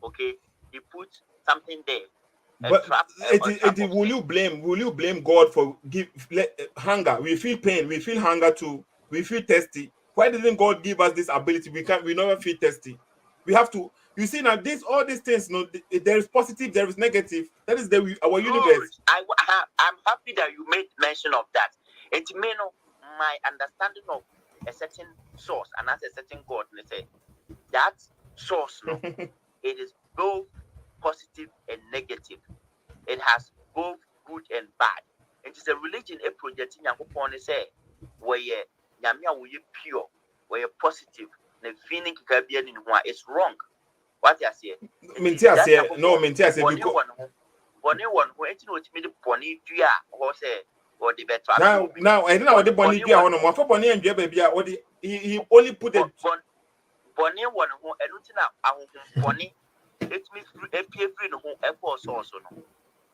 Okay, he put something there. But will you blame God for hunger? We feel pain, we feel hunger too, we feel thirsty. Why didn't God give us this ability? We never feel thirsty. We have to. You see now, all these things. No, there is positive, there is negative. That is our universe. I'm happy that you made mention of that. It may know my understanding of a certain source and as a certain God. Let's say that source, no, it is both positive and negative. It has both good and bad. It is a religion a project in Yakupon say where Yamia will you pure, where you're positive, the feeling Caribbean in one is wrong. What I say? Mintia say because Bonnie one who ain't no me the Bonnie Dia or say or the better. Now I don't know what the Bonnie Dia one more for Bonnie and baby. What he only put it Bonnie one who and Bonnie it means free no home airport also no.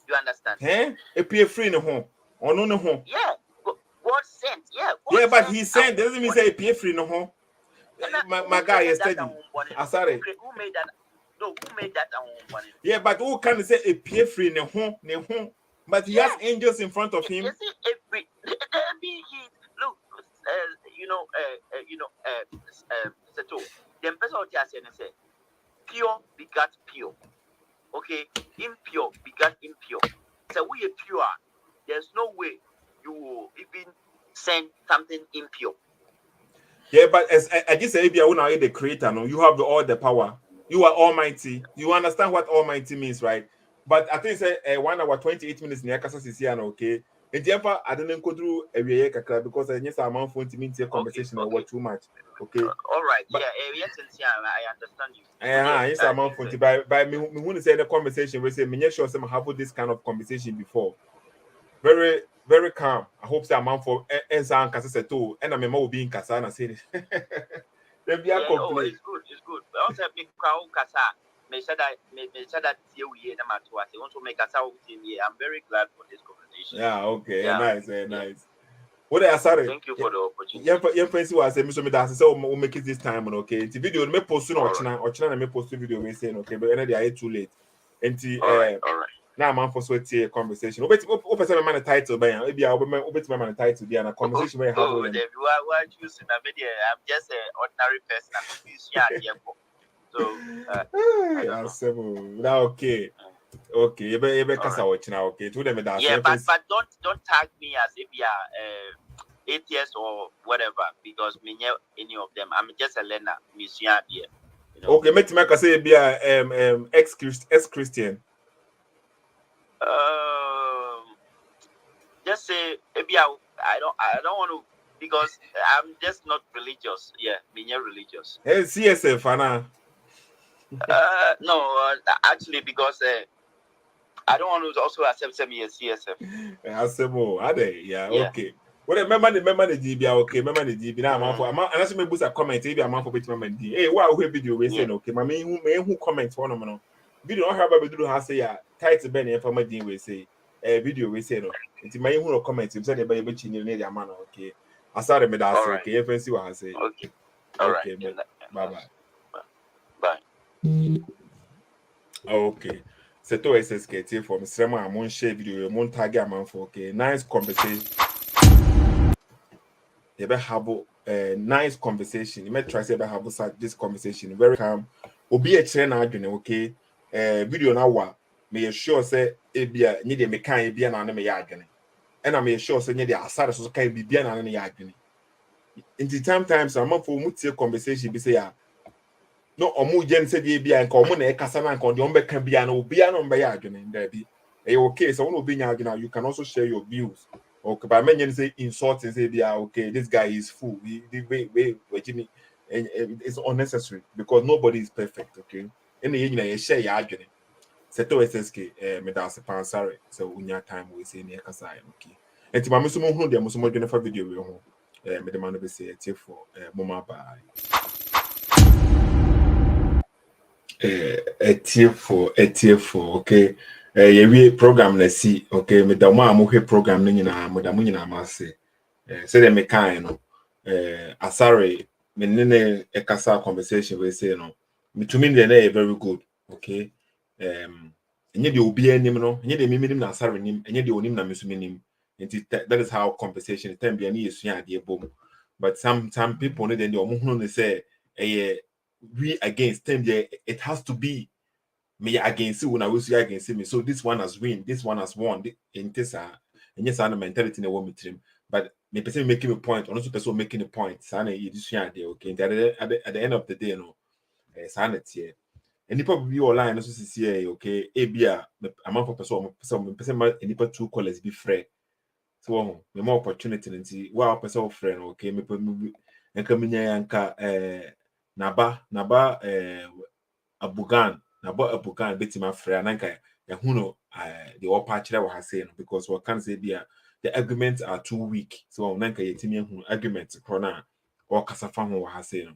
You understand? A peer free no home. Or no home. Yeah. God sent. Yeah. God but he sent doesn't mean say a peer free no home. My guy yesterday. Asare. Who made that? No, who made that money? Yeah, but who can say a peer free no home? But he has angels in front of him. You see, look, Sethoo, the person say pure begat pure. Okay, impure begat impure. So we are pure. There's no way you will even send something impure. Yeah, but as I just say, if you are the creator, no, you have all the power. You are almighty. You understand what almighty means, right? But I think say 1 hour 28 minutes near Casa Sician, okay. And therefore, I didn't go through a year because I just amount for intimate conversation or what too much. Okay. All right. But, yes, I understand you. Yes, amount for by me want to say the conversation. We say me sure some have this kind of conversation before. Very, very calm. I hope that amount for Ensan Casa Sethoo and I'm will be in Casa and say it's good. It's good. Also, big crowd Casa. Me said that here we hear them at once. They want to make us out here. I'm very glad for this conversation. Yeah, okay, yeah. Nice. What are sorry? Thank you for the opportunity. Your friends who are saying, Mr. Midas, so we'll make it this time, okay? The video may post soon or China may post the video we saying, okay, but they are too late. And all right. Now I'm for sweat conversation. Open my title, but maybe I'll be my title there and a conversation we have. Why choosing a video? I'm just an ordinary person. So now okay. Okay, you better watch now. Okay, to them that. Yeah, but don't tag me as if you are atheist or whatever because me any of them. I'm just a learner, musician here. You know? Okay, make I say be a ex-Christian. Just say maybe I don't want to because I'm just not religious. Yeah, me religious. Hey, CSF, Anna. No, actually because. I don't want to also accept me as CSF. Are they? Yeah, okay. What remember the DB okay, remember the DB now man for and as me boost a comment maybe a man for bit man D. Hey, wow we video we say okay, my who comment for no. Video no have be do how say ya title ben e for my D we say video we say no. Nti my who no comment him say the be chi ni the man okay. Asare me that say okay, you fancy what I say. Okay. All right. Okay, bye. Bye. Okay. Sethoo SSKT from Srema Amon share video, Mon tag man for okay. Nice conversation. You better have a nice conversation. You may try to have this conversation. Very calm. Obi a chain argument, okay. Video now what may sure say ebia need a mechanic be an anime argument. And I may sure say the Asare so can be an anime argument. In the times I'm for mutual conversation be say no omu gen se die bia nka omu na ekasa na nka de can be an obia no mbe ya adwene there be okay so when obi nya adwene you can also share your views okay but many say insulting say bia okay this guy is fool Jimmy and it's unnecessary because nobody is perfect okay any you na share your adwene Sethoo SSK me da se pansare so unya time we say na ekasa okay enti ma me so mo hu de mo so mo dwene fa video we ho me de ma no be say for mama bye etiefo okay we program na si okay me da mo amohwe program no nyina mo da mo nyina ma se say dem kan no Asare me ne ekasa conversation we say no me to me dey very good okay enye de obi anim no enye de miminim na Asare nim enye de onim na mesuminim that is how conversation time be any yesu ade bom but some people no dey omo no say we against them there it has to be me against you when I was against me so this one has won in this and yes mentality in a woman team but me person making a point or person making a point sana you this there okay at the end of the day you know sanity here and people be online also see okay abia amount of person any two colors be fair so the more opportunity nti wa person friend okay me nka minya yanka naba abugan betima frɛ nanka yahuno the upper chira wa say no because we can say bia the arguments are too weak so nanka yetimi hu argument krona or kasafa ho wa say no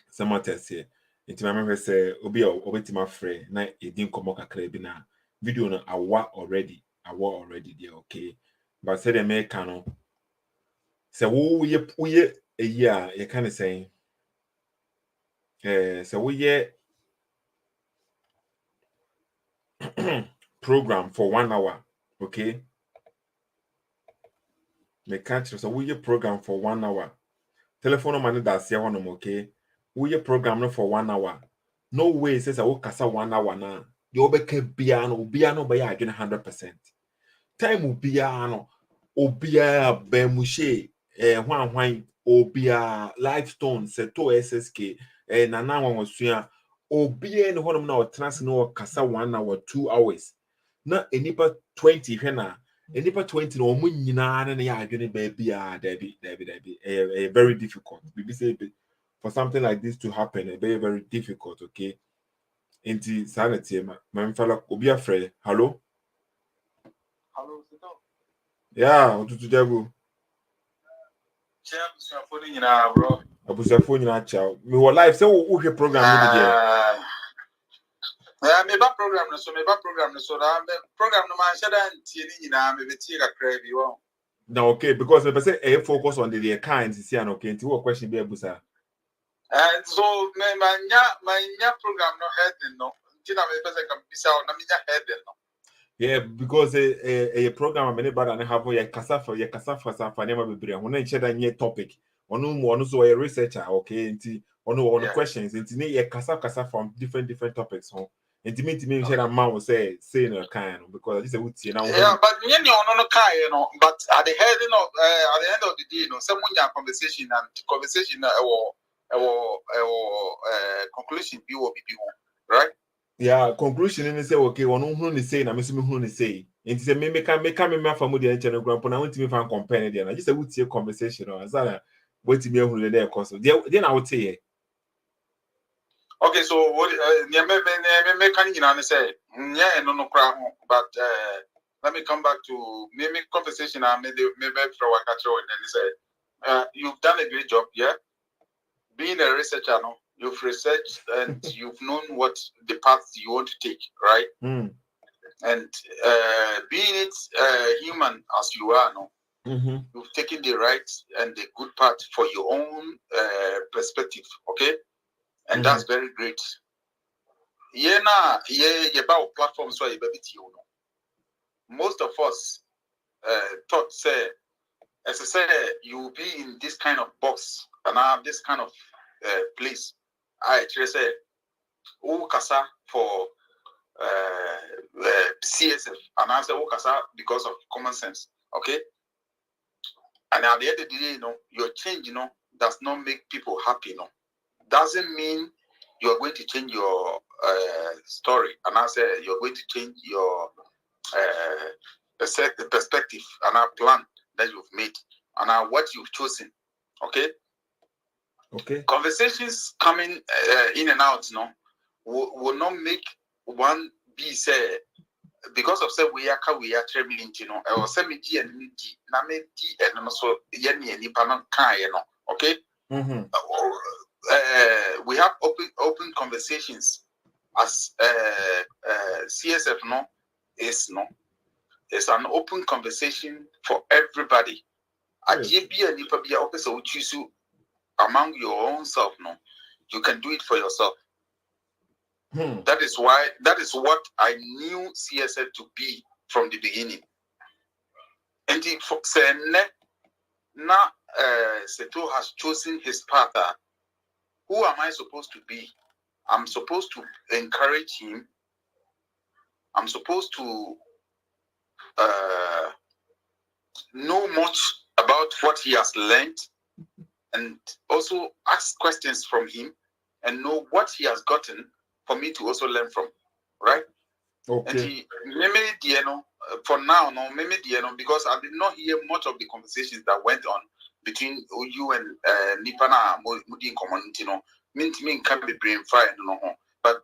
somewhat say intima me say obi obetima frɛ na edin komo kakra bi na video no awa already there okay but say the make no say wo ye a year you can say so we program for 1 hour okay me catch so we program for 1 hour telephone man that's here one okay we program no for 1 hour no way says I will kasa 1 hour na you obeke bia no be ya 100% time ubia no obia Ben Moshe hwan obia Lifestone Sethoo SSK nana wonsua obia no honom na otranse no kasa 1 hour 2 hours na enipa 20 hwe na enipa 20 na omu nyina na ya adwene ba bia dabi very difficult we say for something like this to happen very difficult okay enti sanity ma mfala obi afre hello Sethoo yeah otutu jabu abusafo ni nyina bro abusafo nyina cha me wo live say wo hwe program ni dey me ba program no so da program no man shada ntie ni nyina me betie kakra bi wo now okay because me say focus on the kind see an okay nti wo question be abusa so me manya program no head no nti na me pese kam bisa na me nya head no yeah because a program many brother na have your kasafa safa na bebre ho na nche nye topic ono so a researcher okay nti ono questions nti ne ye kasa from different topics ho nti me nche na man will say no kind because this is na yeah but me ni ono no kai no but at the end of the day no say munya conversation and conversation conclusion bi wo bibi ho right yeah conclusion ni say okay ono hu ni say na me so me hu ni say nti say me afa mo de nche no grandpa na wonti me fan compare there na just say wutie conversation no azana wonti me hu le dey cause there na wotie here okay so what me can you know say nya eno no kra ho but let me come back to maybe conversation I made maybe for Wakacho, and then he said, you've done a great job, yeah. Being a researcher, no, you've researched and you've known what the path you want to take, right? Mm. And being it human as you are, no, you've taken the right and the good part for your own perspective, okay? And that's very great. Yeah, about platforms where you know. Most of us thought, say, as I said, you will be in this kind of box and have this kind of place. I actually said, oh, Kasa for CSF, and I said, oh, Kasa because of common sense, okay? And at the end of the day, you know, your change, you know, does not make people happy, you know. Doesn't mean you are going to change your story, and I said you're going to change your perspective and our plan that you've made and what you've chosen. Okay. Okay. Conversations coming in and out, you know, will not make one be say because of say we are traveling, you know, or say me and and also yenny panon you know. Okay. We have open conversations as CSF no is no. It's an open conversation for everybody. So choose you among your own self, no. You can do it for yourself. That is what I knew CSF to be from the beginning. And if now Sethoo has chosen his path. Who am I supposed to be? I'm supposed to encourage him. I'm supposed to know much about what he has learned and also ask questions from him and know what he has gotten for me to also learn from, right? Okay. And for now, no, because I did not hear much of the conversations that went on between you and Nipana Mudi community, no, mean can be brain fried, no. But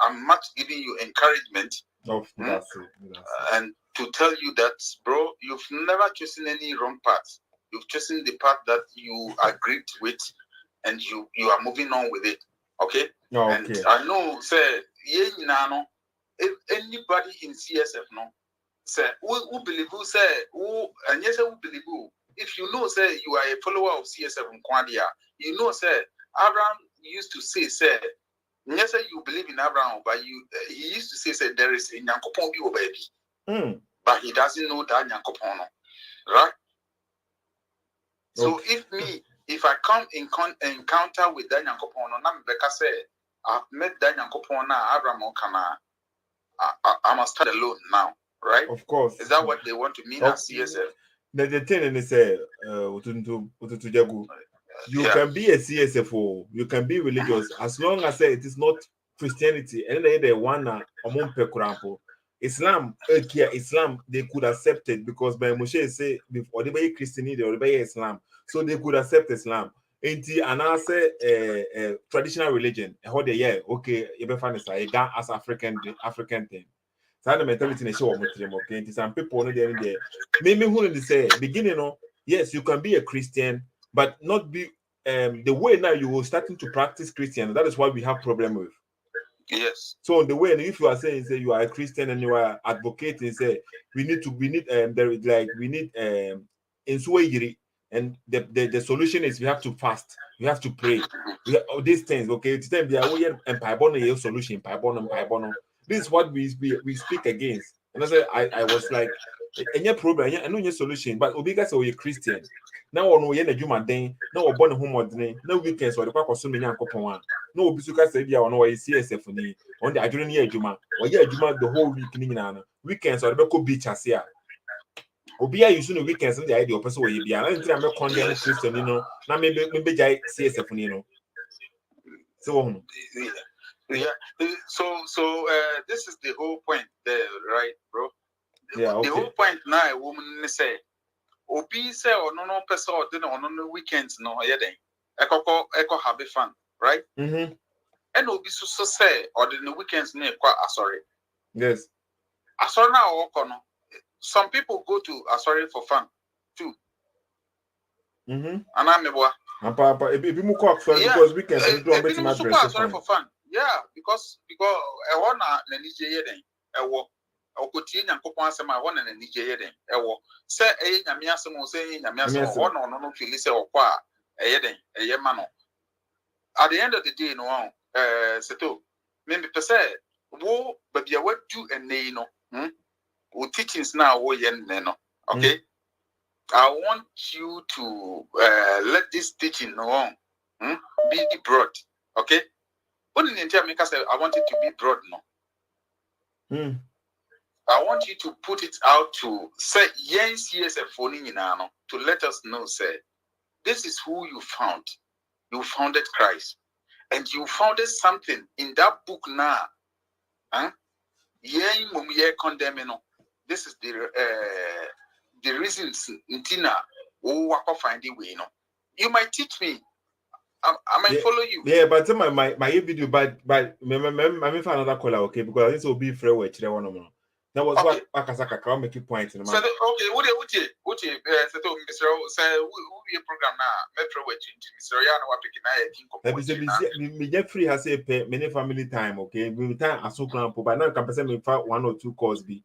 I'm much giving you encouragement. And to tell you that, bro, you've never chosen any wrong path. You've chosen the path that you agreed with, and you are moving on with it. Okay? And I know, say, if anybody in CSF, no, say, who believe who say, who, and yes, who believe who. If you know, say, you are a follower of CSF in Kwandia, you know, say, Abraham used to say, yes, you believe in Abraham, but he used to say there is a Nyankopon baby. But he doesn't know that Nyankopon, right? So if I come in encounter with that Nyankopon, Becca say I've met that Nyankopon now, Abraham Okana, I must stand alone now, right? Of course. Is that what they want to mean as CSF? The thing is, you can be a CSFO, you can be religious, as long as it is not Christianity. And then the one among Pekurampo. Islam, they could accept it because by Moshe say before they be Christianity or they Islam, so they could accept Islam. And I say traditional religion, how they okay, you be fine as African thing. So the mentality is show okay. Some people know there. Maybe who they say beginning, yes, you can be a Christian, but not be the way now you are starting to practice Christian. That is why we have problem with. Yes. So the way, if you are saying say you are a Christian and you are advocating, say we need there is like we need in and the solution is we have to fast, we have to pray, all these things. Okay, it's time we are and solution. This is what we speak against. And I was like, any problem, I know your solution, but Obiga say you're Christian. Now on we na juma den, now born home no weekends or the quack or so many uncle. No, Bisuka said, yeah, no, I CSF on the adjoining year Juma, or yeah, Juma the whole week in weekends or the beach as here. Obia, you soon weekends and the idea of person will be. I don't think I'm a condemned Christian, now maybe CSF, So, yeah. So this is the whole point there, right, bro? Yeah, okay. The whole point now, a woman say, Obi say, or no person or dinner on the weekends, no, yeah, then. Echo have a fun, right? And Obi so say, or the weekends near quite sorry. Yes. Asare na okono. Some people go to Asare for fun too. And I'm Papa, because we can sorry for fun. Yeah, because I want a Nigeria then. I walk. Okoti nyankopon asem a wona na Nigeria den. Ewo. Say nyame asem o say nyame asem o no feel say okwa a den. Ma no. At the end of the day no Sethoo. Me say wo babia wadu ene no. Wo teachings na wo ye no. Okay? I want you to let this teaching be broad, okay? What in India make us say I want it to be broad, no? I want you to put it out to say yes, a phone in to let us know, say this is who you found. You founded Christ, and you founded something in that book now. Condemning. This is the reasons Ntina will find the way. You might teach me. I might follow you. Yeah, but my video, but me find another caller, okay? Because this will be free with one more. That was what Akasaka can make a point in the man. Okay, what Mr. Say we program now. Metro with Mr. Yana me get free has a pay many family time, okay? We time as so grand, but now can person me 1 or 2 calls be.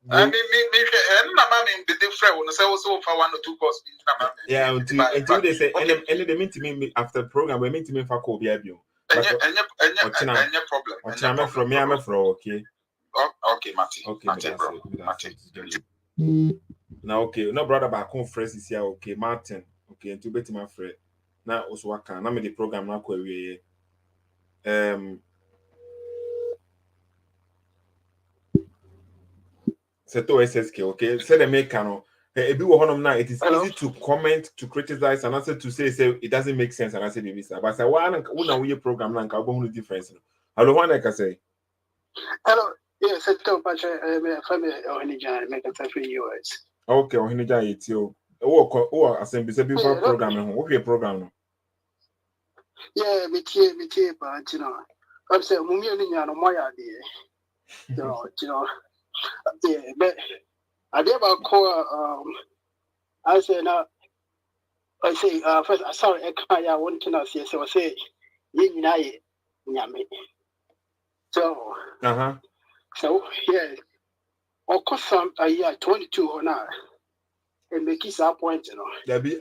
I mean, the different one say also for 1 or 2 calls. Yeah, until they say and they mean to me after the program, we mean to me for call be abio. Any problem. I'm from me, I'm from okay. Okay, Matty. Okay, now, okay, no brother back home fresh is here, okay, Martin. Okay, to bet my friend. Now, also, what can I make the program now? Sethoo SSK, okay, say the make now. It is easy to comment, to criticize, and also to say it doesn't make sense. And I say, but I say, why not we program now? I'll go difference. Hello, what I can say. Hello, yes, Sethoo, but family or any giant make a free US. Okay, or any giant, it's you. Oh, assembly, before programming. What your program now? Yeah, me too, but you know, I'm saying, Mummy, no more idea. You know, yeah, but I never call, I say now, I say, first, I saw I want to know, so I say, you know, Yami. So, so, yeah, of course, some a year 22 or not, and make his point, you know. There be,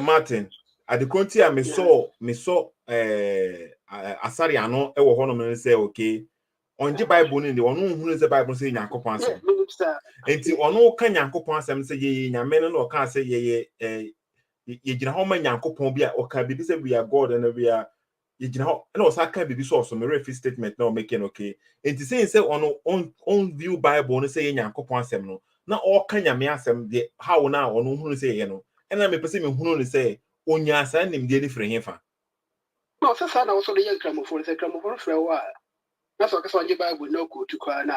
Martin. At the country, I saw Asare ano ewo hono me say okay on the Bible in the one who is the Bible say Nyankopon asem enti ono ka Nyankopon asem say ye nyame no ka say ye gina ho ma Nyankopon bi a o ka bibi say we are God and we are ye gina ho na o sa ka bibi so me refi statement na o making okay enti say ono on view Bible no say ye Nyankopon asem no na o ka nyame asem de how na ono hu say ye no and na me pese me hu no say onya sa nim de different hefa. No, so I also the young gramophone, the gramophone for a while. That's what I Bible no go to Kwana.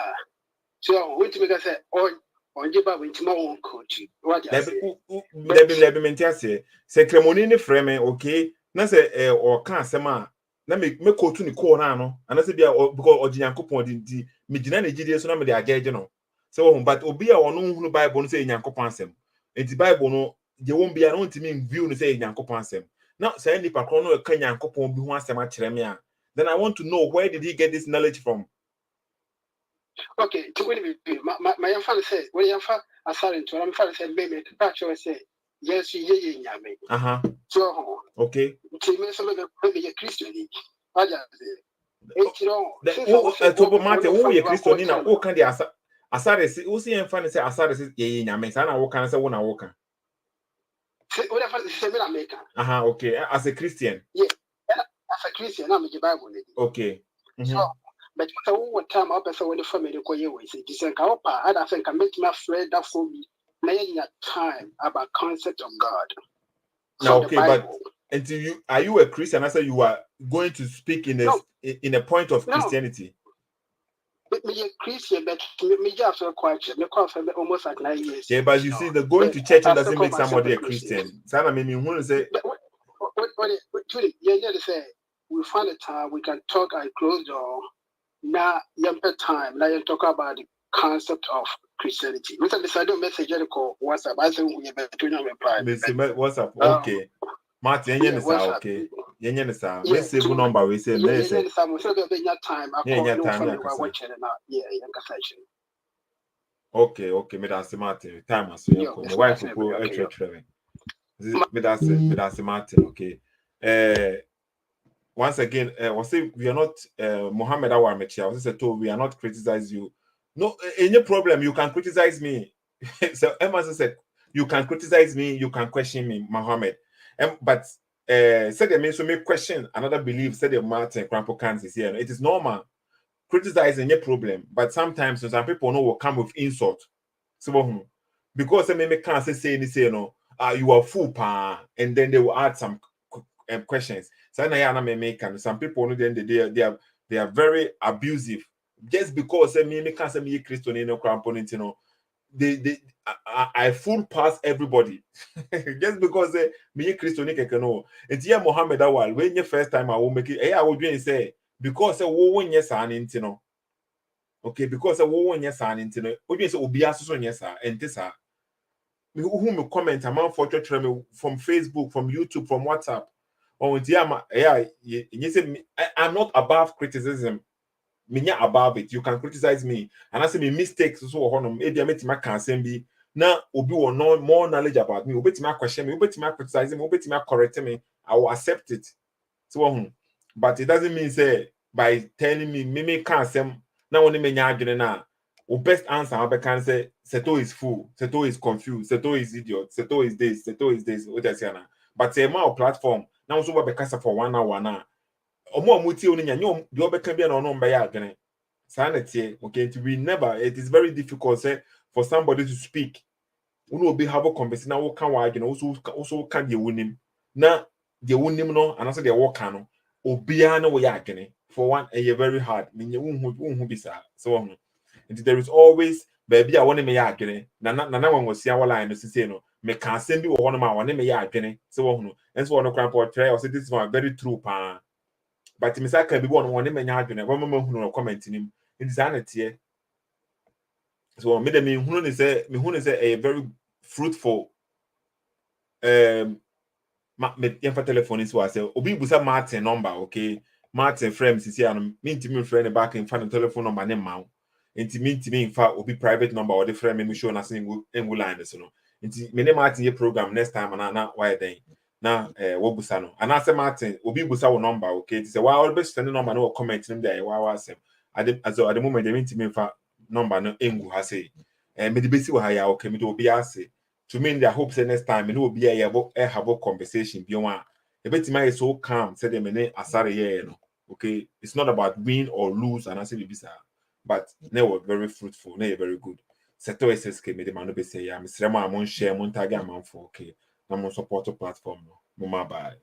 So, when to make us say, on your Bible, into my own coach. What I say, ceremony ni frame, okay? Na say, or can't say, ma, na me go to the corner, no, and I say, because Ojiankopon di me dina Nigeria, so na me de agage no. So, but obi a ono hu Bible say Nyankopon asem. Enti Bible no, je won be no ntimi view no say Nyankopon asem. Now, say any pakron no ka Nyankopon bi ho asem a kire me a. Then I want to know where did he get this knowledge from? Okay, to win my father said, when your father Asare to my father said, baby, actually say, yes, ye yame. So, okay. To me, some of the baby a Christian. I just to Martin, who ye Christian na who can the Asare say, who see and funny say Asare say ye yame. Sana who can say one woka. Whatever say me America. Okay. As a Christian. Yeah. As a Christian, I'm the Bible. Okay. So, but what time up as when the family go away? It's like I think I make me afraid that for me. Now time about concept of God. Now, okay, but until you are you a Christian? I say you are going to speak in a point of Christianity. Me a Christian, but me just a question. Because almost like 9 years. Yeah, but you see, the going to church doesn't make somebody a Christian. Sana me who say. What say? We find a time we can talk and close door. now yampe time now you talk about the concept of Christianity. We decided message call WhatsApp. I think we better to reply. WhatsApp, okay. Martin, okay. We save number, we say, time. Okay, me that's Martin. Time as well. My wife will go traveling. Me that's Martin, okay. Once again, we say we are not Muhammad Awarmechi. I said, we are not criticize you. No, any problem, you can criticize me. So Emma said, you can criticize me, you can question me, Muhammad. But said they mean so make question another belief, said the Martin Crampo Kansas is here. It is normal. Criticizing a problem, but sometimes some people know will come with insult. So because they may can't say you know, you are fool pa, and then they will add some questions. So now may make and some people know then they are very abusive just because they may can't say me Christian in no component, you know. I fool past everybody just because me Christian can know. It's here Mohammed Awal when your first time I will make it. I will do say because when yes and you know. Okay, because when yes and you know, we say obi aso yes and this me who comment amount for from Facebook, from YouTube, from WhatsApp. Or you say I'm not above criticism. Me above it. You can criticize me. And I say me mistakes so honor maybe I make my can be now obi will know more knowledge about me. Obi my question me, obi my criticize me, obi my correct me. I will accept it. So but it doesn't mean say by telling me can't say now only me nyadwene na o best answer I can say Sethoo is fool, Sethoo is confused, Sethoo is idiot, Sethoo is this, what I say na. But say my platform now so we be for 1 hour na. Omo amuti oni nya nyom de obeka bia na ono mba ya adwene. Sanity, okay, we never, it is very difficult say for somebody to speak. Unu obi have a conversation na wo kan wa adwene also kan de wonim. Na de wonim no and also de wo kan no obia na wo ya adwene. For one, very hard. Menye unhu bisa. So there is always baby I want me ya adwene. Na wan wosia wala no sise no. Me kan asem bi wo hono ma wan me ya adwene. So wo enso wono kran po try or say this is my very true pa. But Mr. Can be one name and adwene. One moment who no comment in him. In sanity. So me who say a very fruitful me telephone is was obi busa Martin number, okay. Martin frames is here mean to me friend back in front of telephone number name ma. Inti mean to me in fact obi private number or the friend me show na single line so no. Inti me name Martin your program next time na why then. Na wo busa no anase Martin obi busa wo number, okay. It say why always send number no comment him there why asem at the moment they mean to me fa number no engu ha say me the besi wa ya, okay, me do obi ase to me their hope say next time me no obi have a conversation bi one e betima is so calm say them me asare here no, okay. It's not about win or lose and I say bisa but they were very fruitful, they very good. Sethoo SSK me the man no be say ya me srema amon share mon tag amon for, okay. Na mon support platform no. Mama bye.